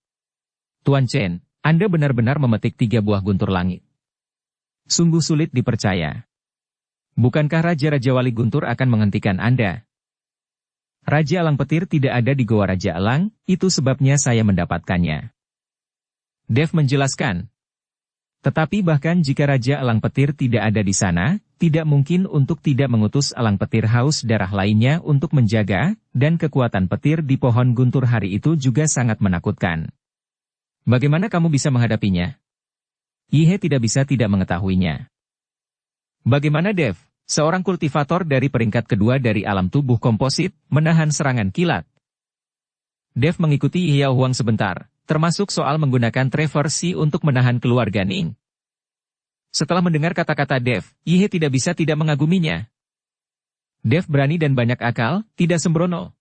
Tuan Chen, Anda benar-benar memetik 3 buah guntur langit. Sungguh sulit dipercaya. Bukankah Raja-Raja Wali Guntur akan menghentikan Anda? Raja Elang Petir tidak ada di Goa Raja Elang, itu sebabnya saya mendapatkannya. Dev menjelaskan. Tetapi bahkan jika Raja Elang Petir tidak ada di sana, tidak mungkin untuk tidak mengutus elang petir haus darah lainnya untuk menjaga, dan kekuatan petir di pohon guntur hari itu juga sangat menakutkan. Bagaimana kamu bisa menghadapinya? Ihe tidak bisa tidak mengetahuinya. Bagaimana Dev, seorang kultivator dari peringkat kedua dari alam tubuh komposit, menahan serangan kilat? Dev mengikuti Xiao Huang sebentar, termasuk soal menggunakan Trevor Si untuk menahan keluarga Ning. Setelah mendengar kata-kata Dev, Ihe tidak bisa tidak mengaguminya. Dev berani dan banyak akal, tidak sembrono.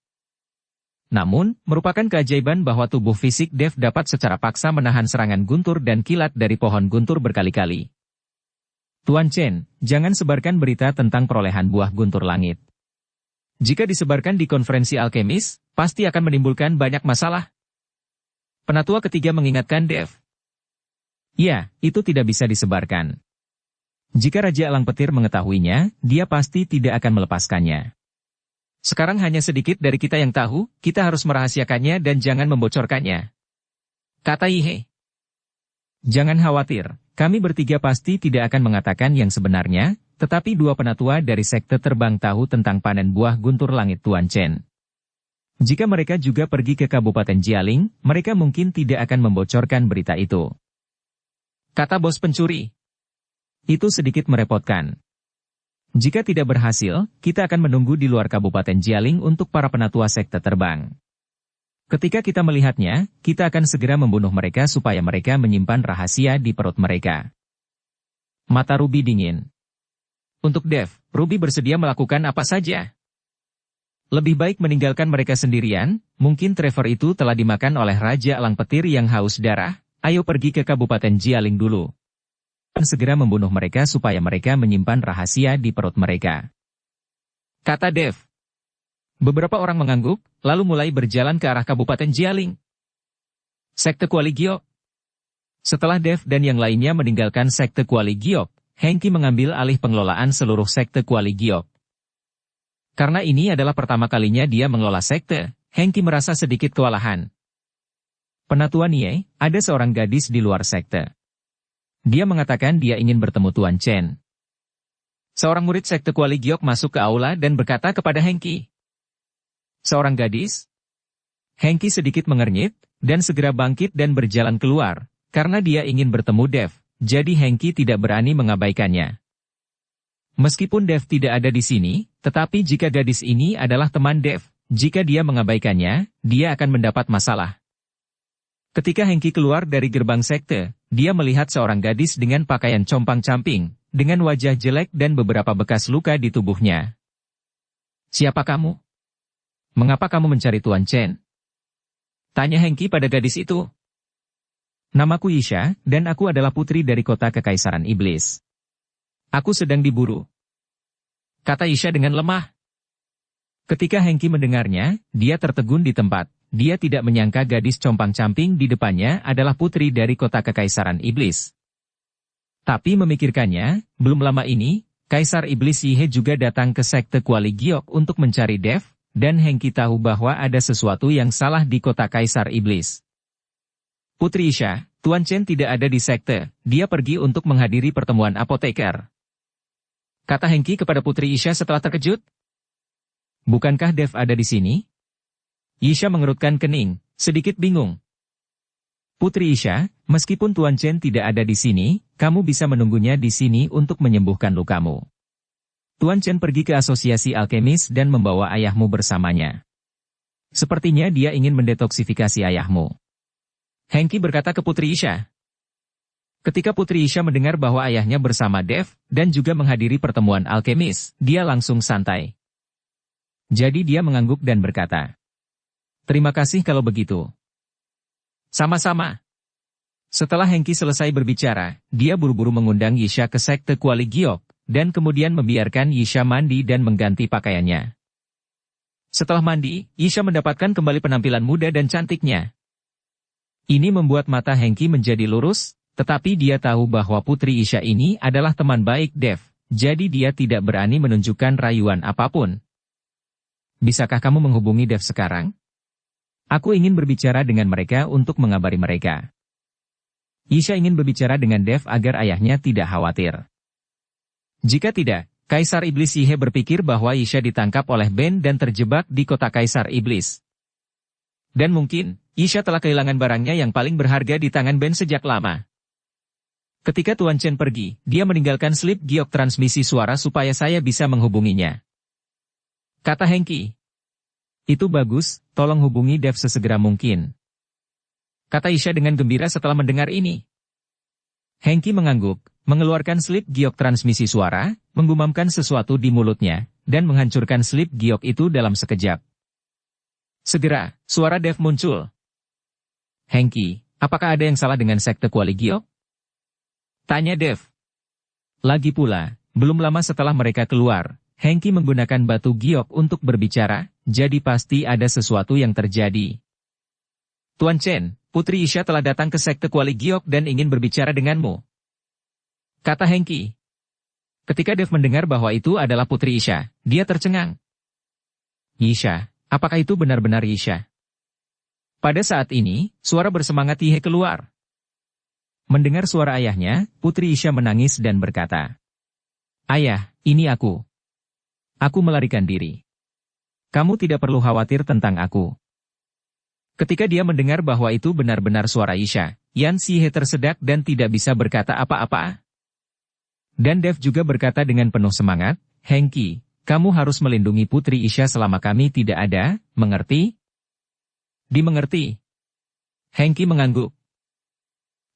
Namun, merupakan keajaiban bahwa tubuh fisik Dev dapat secara paksa menahan serangan guntur dan kilat dari pohon guntur berkali-kali. Tuan Chen, jangan sebarkan berita tentang perolehan buah guntur langit. Jika disebarkan di konferensi alkemis, pasti akan menimbulkan banyak masalah. Penatua ketiga mengingatkan Dev. Ya, itu tidak bisa disebarkan. Jika Raja Elang Petir mengetahuinya, dia pasti tidak akan melepaskannya. Sekarang hanya sedikit dari kita yang tahu, kita harus merahasiakannya dan jangan membocorkannya. Kata Ihe. Jangan khawatir, kami bertiga pasti tidak akan mengatakan yang sebenarnya, tetapi dua penatua dari sekte terbang tahu tentang panen buah guntur langit Tuan Chen. Jika mereka juga pergi ke Kabupaten Jialing, mereka mungkin tidak akan membocorkan berita itu. Kata bos pencuri. Itu sedikit merepotkan. Jika tidak berhasil, kita akan menunggu di luar Kabupaten Jialing untuk para penatua sekte terbang. Ketika kita melihatnya, kita akan segera membunuh mereka supaya mereka menyimpan rahasia di perut mereka. Mata Ruby dingin. Untuk Dev, Ruby bersedia melakukan apa saja. Lebih baik meninggalkan mereka sendirian, mungkin Trevor itu telah dimakan oleh Raja Elang Petir yang haus darah, ayo pergi ke Kabupaten Jialing dulu. Dan segera membunuh mereka supaya mereka menyimpan rahasia di perut mereka. Kata Dev. Beberapa orang mengangguk, lalu mulai berjalan ke arah Kabupaten Jialing. Sekte Kuali Giok. Setelah Dev dan yang lainnya meninggalkan Sekte Kuali Giok, Hengki mengambil alih pengelolaan seluruh Sekte Kuali Giok. Karena ini adalah pertama kalinya dia mengelola sekte, Hengki merasa sedikit kewalahan. Penatua Nie, ada seorang gadis di luar sekte. Dia mengatakan dia ingin bertemu Tuan Chen. Seorang murid sekte Kuali Giok masuk ke aula dan berkata kepada Hengki. Seorang gadis? Hengki sedikit mengernyit, dan segera bangkit dan berjalan keluar, karena dia ingin bertemu Dev, jadi Hengki tidak berani mengabaikannya. Meskipun Dev tidak ada di sini, tetapi jika gadis ini adalah teman Dev, jika dia mengabaikannya, dia akan mendapat masalah. Ketika Hengki keluar dari gerbang sekte, dia melihat seorang gadis dengan pakaian compang-camping, dengan wajah jelek dan beberapa bekas luka di tubuhnya. Siapa kamu? Mengapa kamu mencari Tuan Chen? Tanya Hengki pada gadis itu. Namaku Yisha, dan aku adalah putri dari kota Kekaisaran Iblis. Aku sedang diburu. Kata Yisha dengan lemah. Ketika Hengki mendengarnya, dia tertegun di tempat. Dia tidak menyangka gadis compang-camping di depannya adalah putri dari kota Kekaisaran Iblis. Tapi memikirkannya, belum lama ini, Kaisar Iblis Yihe juga datang ke Sekte Kuali Giok untuk mencari Dev, dan Hengki tahu bahwa ada sesuatu yang salah di kota Kaisar Iblis. Putri Yisha, Tuan Chen tidak ada di sekte, dia pergi untuk menghadiri pertemuan apoteker. Kata Hengki kepada Putri Yisha setelah terkejut. Bukankah Dev ada di sini? Yisha mengerutkan kening, sedikit bingung. Putri Yisha, meskipun Tuan Chen tidak ada di sini, kamu bisa menunggunya di sini untuk menyembuhkan lukamu. Tuan Chen pergi ke asosiasi alkemis dan membawa ayahmu bersamanya. Sepertinya dia ingin mendetoksifikasi ayahmu. Hengki berkata ke Putri Yisha. Ketika Putri Yisha mendengar bahwa ayahnya bersama Dev, dan juga menghadiri pertemuan alkemis, dia langsung santai. Jadi dia mengangguk dan berkata, terima kasih kalau begitu. Sama-sama. Setelah Hengki selesai berbicara, dia buru-buru mengundang Yisha ke Sekte Kuali Giok, dan kemudian membiarkan Yisha mandi dan mengganti pakaiannya. Setelah mandi, Yisha mendapatkan kembali penampilan muda dan cantiknya. Ini membuat mata Hengki menjadi lurus, tetapi dia tahu bahwa Putri Yisha ini adalah teman baik Dev, jadi dia tidak berani menunjukkan rayuan apapun. Bisakah kamu menghubungi Dev sekarang? Aku ingin berbicara dengan mereka untuk mengabari mereka. Yisha ingin berbicara dengan Dev agar ayahnya tidak khawatir. Jika tidak, Kaisar Iblis Yihe berpikir bahwa Yisha ditangkap oleh Ben dan terjebak di kota Kaisar Iblis. Dan mungkin, Yisha telah kehilangan barangnya yang paling berharga di tangan Ben sejak lama. Ketika Tuan Chen pergi, dia meninggalkan slip giok transmisi suara supaya saya bisa menghubunginya. Kata Hengki. Itu bagus, tolong hubungi Dev sesegera mungkin. Kata Yisha dengan gembira setelah mendengar ini. Hengki mengangguk, mengeluarkan slip giok transmisi suara, menggumamkan sesuatu di mulutnya, dan menghancurkan slip giok itu dalam sekejap. Segera, suara Dev muncul. Hengki, apakah ada yang salah dengan Sekte Kuali Giok? Tanya Dev. Lagi pula, belum lama setelah mereka keluar, Hengki menggunakan batu giok untuk berbicara, jadi pasti ada sesuatu yang terjadi. Tuan Chen, Putri Yisha telah datang ke Sekte Kuali Giok dan ingin berbicara denganmu. Kata Hengki. Ketika Dev mendengar bahwa itu adalah Putri Yisha, dia tercengang. Yisha, apakah itu benar-benar Yisha? Pada saat ini, suara bersemangat Yihe keluar. Mendengar suara ayahnya, Putri Yisha menangis dan berkata, Ayah, ini aku. Aku melarikan diri. Kamu tidak perlu khawatir tentang aku. Ketika dia mendengar bahwa itu benar-benar suara Isha, Yan Sihe tersedak dan tidak bisa berkata apa-apa. Dan Dev juga berkata dengan penuh semangat, Hengki, kamu harus melindungi Putri Isha selama kami tidak ada, mengerti? Dimengerti. Hengki mengangguk.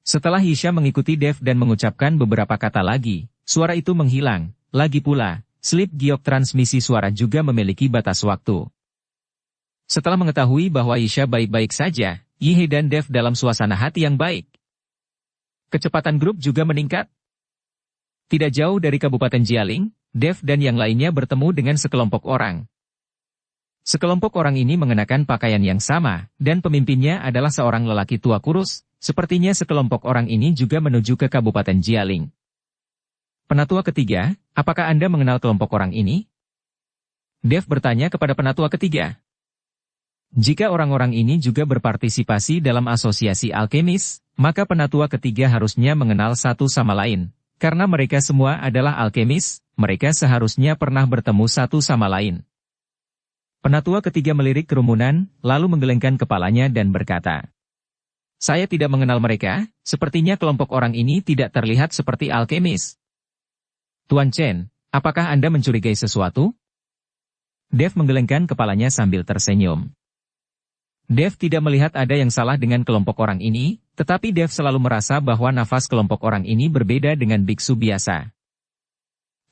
Setelah Isha mengikuti Dev dan mengucapkan beberapa kata lagi, suara itu menghilang. Lagi pula, slip giok transmisi suara juga memiliki batas waktu. Setelah mengetahui bahwa Isha baik-baik saja, Yihe dan Dev dalam suasana hati yang baik. Kecepatan grup juga meningkat. Tidak jauh dari Kabupaten Jialing, Dev dan yang lainnya bertemu dengan sekelompok orang. Sekelompok orang ini mengenakan pakaian yang sama, dan pemimpinnya adalah seorang lelaki tua kurus. Sepertinya sekelompok orang ini juga menuju ke Kabupaten Jialing. Penatua ketiga, apakah Anda mengenal kelompok orang ini? Dev bertanya kepada penatua ketiga. Jika orang-orang ini juga berpartisipasi dalam asosiasi alkemis, maka penatua ketiga harusnya mengenal satu sama lain. Karena mereka semua adalah alkemis, mereka seharusnya pernah bertemu satu sama lain. Penatua ketiga melirik kerumunan, lalu menggelengkan kepalanya dan berkata, saya tidak mengenal mereka, sepertinya kelompok orang ini tidak terlihat seperti alkemis. Tuan Chen, apakah Anda mencurigai sesuatu? Dev menggelengkan kepalanya sambil tersenyum. Dev tidak melihat ada yang salah dengan kelompok orang ini, tetapi Dev selalu merasa bahwa nafas kelompok orang ini berbeda dengan biksu biasa.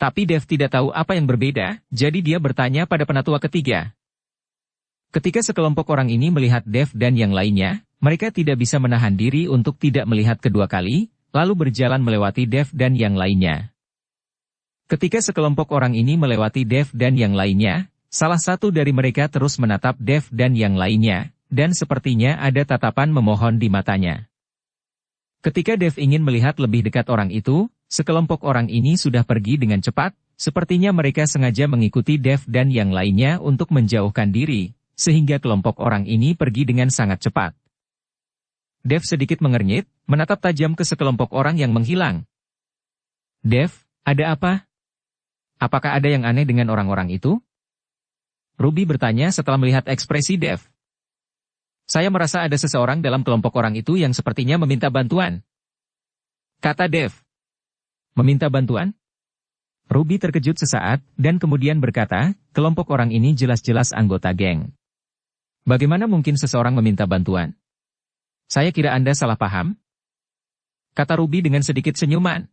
Tapi Dev tidak tahu apa yang berbeda, jadi dia bertanya pada penatua ketiga. Ketika sekelompok orang ini melihat Dev dan yang lainnya, mereka tidak bisa menahan diri untuk tidak melihat kedua kali, lalu berjalan melewati Dev dan yang lainnya. Ketika sekelompok orang ini melewati Dev dan yang lainnya, salah satu dari mereka terus menatap Dev dan yang lainnya, dan sepertinya ada tatapan memohon di matanya. Ketika Dev ingin melihat lebih dekat orang itu, sekelompok orang ini sudah pergi dengan cepat, sepertinya mereka sengaja mengikuti Dev dan yang lainnya untuk menjauhkan diri, sehingga kelompok orang ini pergi dengan sangat cepat. Dev sedikit mengernyit, menatap tajam ke sekelompok orang yang menghilang. Dev, ada apa? Apakah ada yang aneh dengan orang-orang itu? Ruby bertanya setelah melihat ekspresi Dev. Saya merasa ada seseorang dalam kelompok orang itu yang sepertinya meminta bantuan. Kata Dev. Meminta bantuan? Ruby terkejut sesaat, dan kemudian berkata, kelompok orang ini jelas-jelas anggota geng. Bagaimana mungkin seseorang meminta bantuan? Saya kira Anda salah paham? Kata Ruby dengan sedikit senyuman.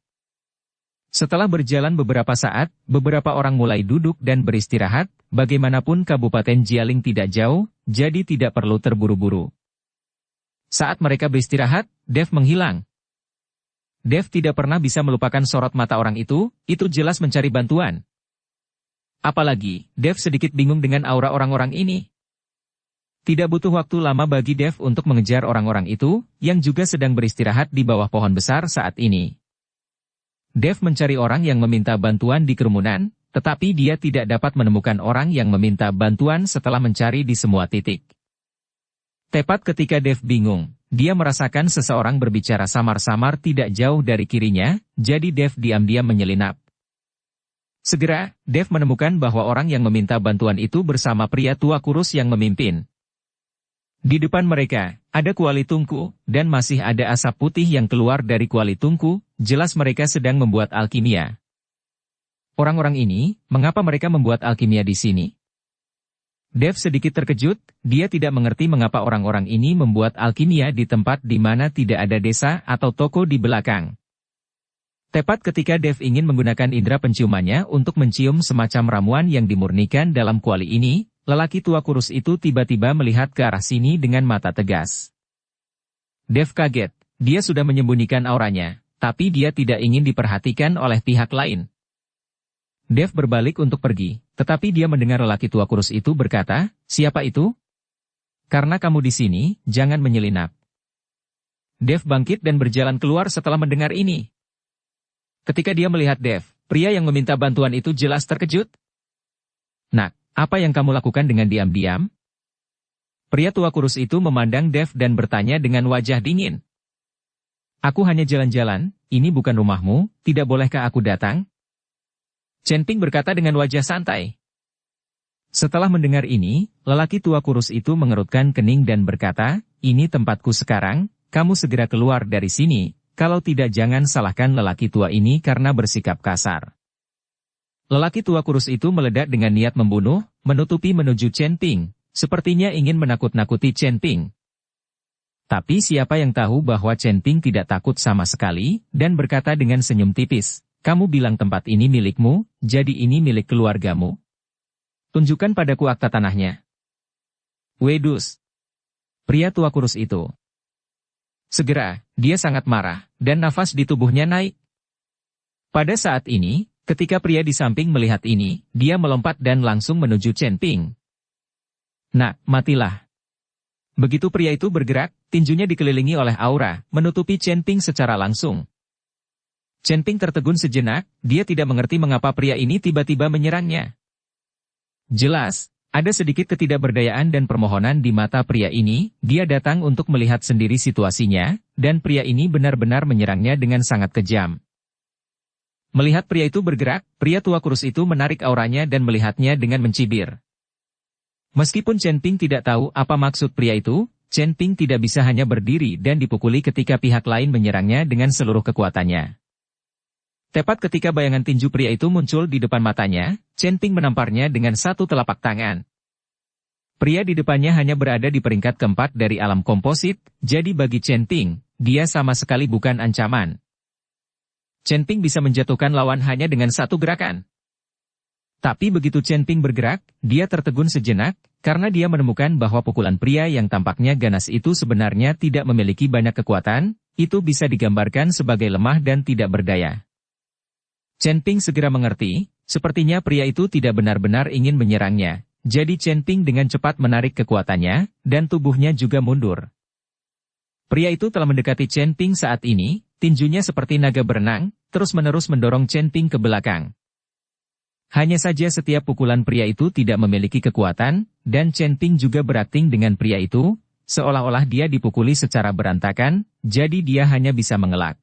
Setelah berjalan beberapa saat, beberapa orang mulai duduk dan beristirahat, bagaimanapun Kabupaten Jialing tidak jauh, jadi tidak perlu terburu-buru. Saat mereka beristirahat, Dev menghilang. Dev tidak pernah bisa melupakan sorot mata orang itu jelas mencari bantuan. Apalagi, Dev sedikit bingung dengan aura orang-orang ini. Tidak butuh waktu lama bagi Dev untuk mengejar orang-orang itu, yang juga sedang beristirahat di bawah pohon besar saat ini. Dev mencari orang yang meminta bantuan di kerumunan, tetapi dia tidak dapat menemukan orang yang meminta bantuan setelah mencari di semua titik. Tepat ketika Dev bingung, dia merasakan seseorang berbicara samar-samar tidak jauh dari kirinya, jadi Dev diam-diam menyelinap. Segera, Dev menemukan bahwa orang yang meminta bantuan itu bersama pria tua kurus yang memimpin. Di depan mereka, ada kuali tungku, dan masih ada asap putih yang keluar dari kuali tungku, jelas mereka sedang membuat alkimia. Orang-orang ini, mengapa mereka membuat alkimia di sini? Dev sedikit terkejut, dia tidak mengerti mengapa orang-orang ini membuat alkimia di tempat di mana tidak ada desa atau toko di belakang. Tepat ketika Dev ingin menggunakan indera penciumannya untuk mencium semacam ramuan yang dimurnikan dalam kuali ini, lelaki tua kurus itu tiba-tiba melihat ke arah sini dengan mata tegas. Dev kaget, dia sudah menyembunyikan auranya, tapi dia tidak ingin diperhatikan oleh pihak lain. Dev berbalik untuk pergi, tetapi dia mendengar lelaki tua kurus itu berkata, siapa itu? Karena kamu di sini, jangan menyelinap. Dev bangkit dan berjalan keluar setelah mendengar ini. Ketika dia melihat Dev, pria yang meminta bantuan itu jelas terkejut. Nak, apa yang kamu lakukan dengan diam-diam? Pria tua kurus itu memandang Dev dan bertanya dengan wajah dingin. Aku hanya jalan-jalan, ini bukan rumahmu, tidak bolehkah aku datang? Chen Ping berkata dengan wajah santai. Setelah mendengar ini, lelaki tua kurus itu mengerutkan kening dan berkata, ini tempatku sekarang, kamu segera keluar dari sini, kalau tidak jangan salahkan lelaki tua ini karena bersikap kasar. Lelaki tua kurus itu meledak dengan niat membunuh, menutupi menuju Chen Ping, sepertinya ingin menakut-nakuti Chen Ping. Tapi siapa yang tahu bahwa Chen Ping tidak takut sama sekali, dan berkata dengan senyum tipis, kamu bilang tempat ini milikmu, jadi ini milik keluargamu. Tunjukkan padaku akta tanahnya. Wedus. Pria tua kurus itu. Segera, dia sangat marah, dan nafas di tubuhnya naik. Pada saat ini, ketika pria di samping melihat ini, dia melompat dan langsung menuju Chen Ping. Nak, matilah. Begitu pria itu bergerak, tinjunya dikelilingi oleh aura, menutupi Chen Ping secara langsung. Chen Ping tertegun sejenak, dia tidak mengerti mengapa pria ini tiba-tiba menyerangnya. Jelas, ada sedikit ketidakberdayaan dan permohonan di mata pria ini, dia datang untuk melihat sendiri situasinya, dan pria ini benar-benar menyerangnya dengan sangat kejam. Melihat pria itu bergerak, pria tua kurus itu menarik auranya dan melihatnya dengan mencibir. Meskipun Chen Ping tidak tahu apa maksud pria itu, Chen Ping tidak bisa hanya berdiri dan dipukuli ketika pihak lain menyerangnya dengan seluruh kekuatannya. Tepat ketika bayangan tinju pria itu muncul di depan matanya, Chen Ping menamparnya dengan satu telapak tangan. Pria di depannya hanya berada di peringkat keempat dari alam komposit, jadi bagi Chen Ping, dia sama sekali bukan ancaman. Chen Ping bisa menjatuhkan lawan hanya dengan satu gerakan. Tapi begitu Chen Ping bergerak, dia tertegun sejenak, karena dia menemukan bahwa pukulan pria yang tampaknya ganas itu sebenarnya tidak memiliki banyak kekuatan, itu bisa digambarkan sebagai lemah dan tidak berdaya. Chen Ping segera mengerti, sepertinya pria itu tidak benar-benar ingin menyerangnya, jadi Chen Ping dengan cepat menarik kekuatannya, dan tubuhnya juga mundur. Pria itu telah mendekati Chen Ping saat ini, tinjunya seperti naga berenang, terus-menerus mendorong Chen Ping ke belakang. Hanya saja setiap pukulan pria itu tidak memiliki kekuatan, dan Chen Ping juga berakting dengan pria itu, seolah-olah dia dipukuli secara berantakan, jadi dia hanya bisa mengelak.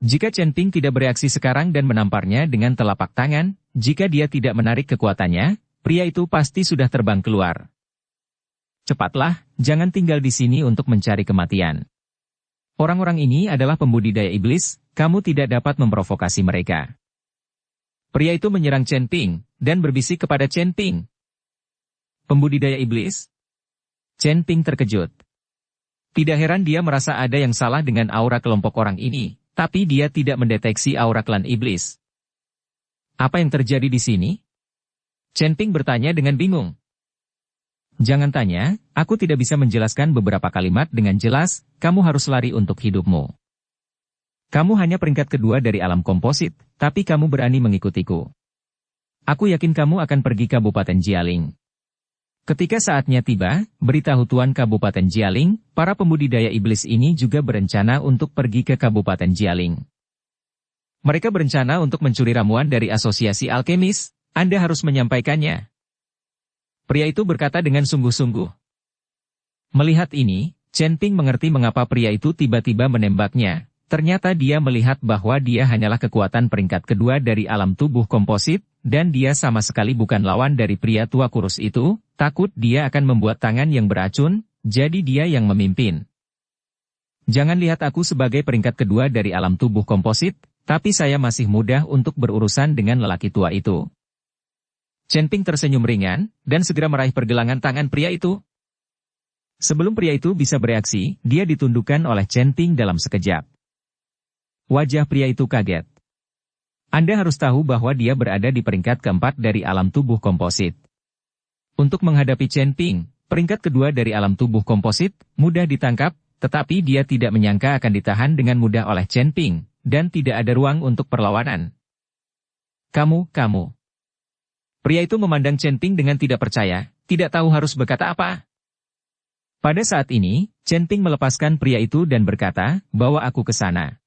Jika Chen Ping tidak bereaksi sekarang dan menamparnya dengan telapak tangan, jika dia tidak menarik kekuatannya, pria itu pasti sudah terbang keluar. Cepatlah, jangan tinggal di sini untuk mencari kematian. Orang-orang ini adalah pembudidaya iblis, kamu tidak dapat memprovokasi mereka. Pria itu menyerang Chen Ping, dan berbisik kepada Chen Ping. Pembudidaya iblis? Chen Ping terkejut. Tidak heran dia merasa ada yang salah dengan aura kelompok orang ini, tapi dia tidak mendeteksi aura klan iblis. Apa yang terjadi di sini? Chen Ping bertanya dengan bingung. Jangan tanya, aku tidak bisa menjelaskan beberapa kalimat dengan jelas, kamu harus lari untuk hidupmu. Kamu hanya peringkat kedua dari alam komposit, tapi kamu berani mengikutiku. Aku yakin kamu akan pergi Kabupaten Jialing. Ketika saatnya tiba, beritahu Tuan Kabupaten Jialing, para pembudidaya iblis ini juga berencana untuk pergi ke Kabupaten Jialing. Mereka berencana untuk mencuri ramuan dari asosiasi alkemis, Anda harus menyampaikannya. Pria itu berkata dengan sungguh-sungguh. Melihat ini, Chen Ping mengerti mengapa pria itu tiba-tiba menembaknya. Ternyata dia melihat bahwa dia hanyalah kekuatan peringkat kedua dari alam tubuh komposit, dan dia sama sekali bukan lawan dari pria tua kurus itu, takut dia akan membuat tangan yang beracun, jadi dia yang memimpin. Jangan lihat aku sebagai peringkat kedua dari alam tubuh komposit, tapi saya masih mudah untuk berurusan dengan lelaki tua itu. Chen Ping tersenyum ringan, dan segera meraih pergelangan tangan pria itu. Sebelum pria itu bisa bereaksi, dia ditundukkan oleh Chen Ping dalam sekejap. Wajah pria itu kaget. Anda harus tahu bahwa dia berada di peringkat keempat dari alam tubuh komposit. Untuk menghadapi Chen Ping, peringkat kedua dari alam tubuh komposit, mudah ditangkap, tetapi dia tidak menyangka akan ditahan dengan mudah oleh Chen Ping, dan tidak ada ruang untuk perlawanan. Kamu. Pria itu memandang Chen Ping dengan tidak percaya, tidak tahu harus berkata apa. Pada saat ini, Chen Ping melepaskan pria itu dan berkata, bawa aku ke sana.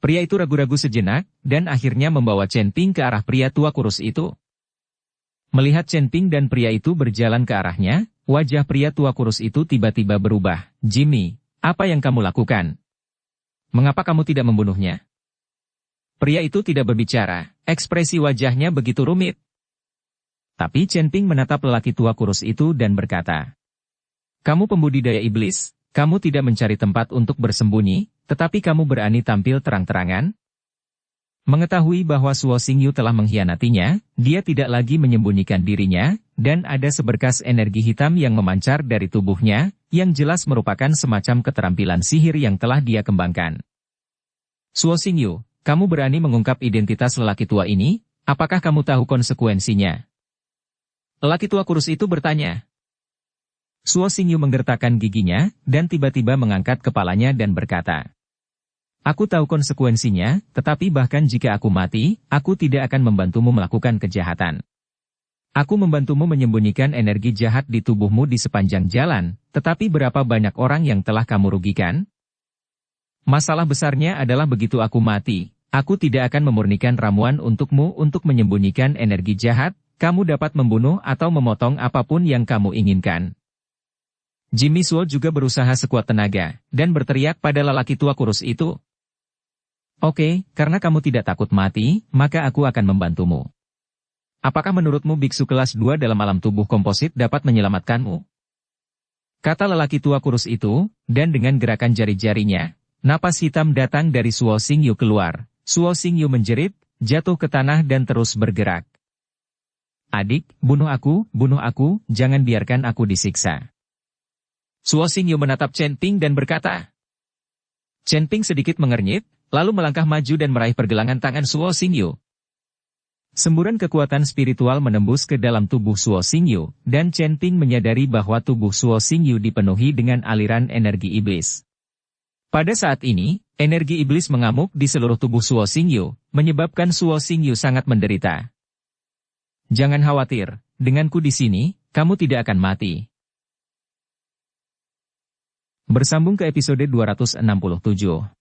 Pria itu ragu-ragu sejenak, dan akhirnya membawa Chen Ping ke arah pria tua kurus itu. Melihat Chen Ping dan pria itu berjalan ke arahnya, wajah pria tua kurus itu tiba-tiba berubah. Jimmy, apa yang kamu lakukan? Mengapa kamu tidak membunuhnya? Pria itu tidak berbicara, ekspresi wajahnya begitu rumit. Tapi Chen Ping menatap lelaki tua kurus itu dan berkata, "Kamu pembudidaya iblis, kamu tidak mencari tempat untuk bersembunyi, tetapi kamu berani tampil terang-terangan?" Mengetahui bahwa Suo Xingyu telah mengkhianatinya, dia tidak lagi menyembunyikan dirinya, dan ada seberkas energi hitam yang memancar dari tubuhnya, yang jelas merupakan semacam keterampilan sihir yang telah dia kembangkan. "Suo Xingyu, kamu berani mengungkap identitas lelaki tua ini? Apakah kamu tahu konsekuensinya?" Lelaki tua kurus itu bertanya. Suo Xingyu menggertakkan giginya, dan tiba-tiba mengangkat kepalanya dan berkata, "Aku tahu konsekuensinya, tetapi bahkan jika aku mati, aku tidak akan membantumu melakukan kejahatan. Aku membantumu menyembunyikan energi jahat di tubuhmu di sepanjang jalan, tetapi berapa banyak orang yang telah kamu rugikan? Masalah besarnya adalah begitu aku mati, aku tidak akan memurnikan ramuan untukmu untuk menyembunyikan energi jahat, kamu dapat membunuh atau memotong apapun yang kamu inginkan." Jimmy Suo juga berusaha sekuat tenaga, dan berteriak pada lelaki tua kurus itu. "Oke, karena kamu tidak takut mati, maka aku akan membantumu. Apakah menurutmu biksu kelas 2 dalam alam tubuh komposit dapat menyelamatkanmu?" Kata lelaki tua kurus itu, dan dengan gerakan jari-jarinya, napas hitam datang dari Suo Xingyu keluar. Suo Xingyu menjerit, jatuh ke tanah dan terus bergerak. "Adik, bunuh aku, jangan biarkan aku disiksa." Suo Xingyu menatap Chen Ping dan berkata. Chen Ping sedikit mengernyit, lalu melangkah maju dan meraih pergelangan tangan Suo Xingyu. Semburan kekuatan spiritual menembus ke dalam tubuh Suo Xingyu, dan Chen Ping menyadari bahwa tubuh Suo Xingyu dipenuhi dengan aliran energi iblis. Pada saat ini, energi iblis mengamuk di seluruh tubuh Suo Xingyu, menyebabkan Suo Xingyu sangat menderita. "Jangan khawatir, denganku di sini, kamu tidak akan mati." Bersambung ke episode 267.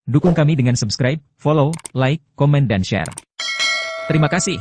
Dukung kami dengan subscribe, follow, like, komen dan share. Terima kasih.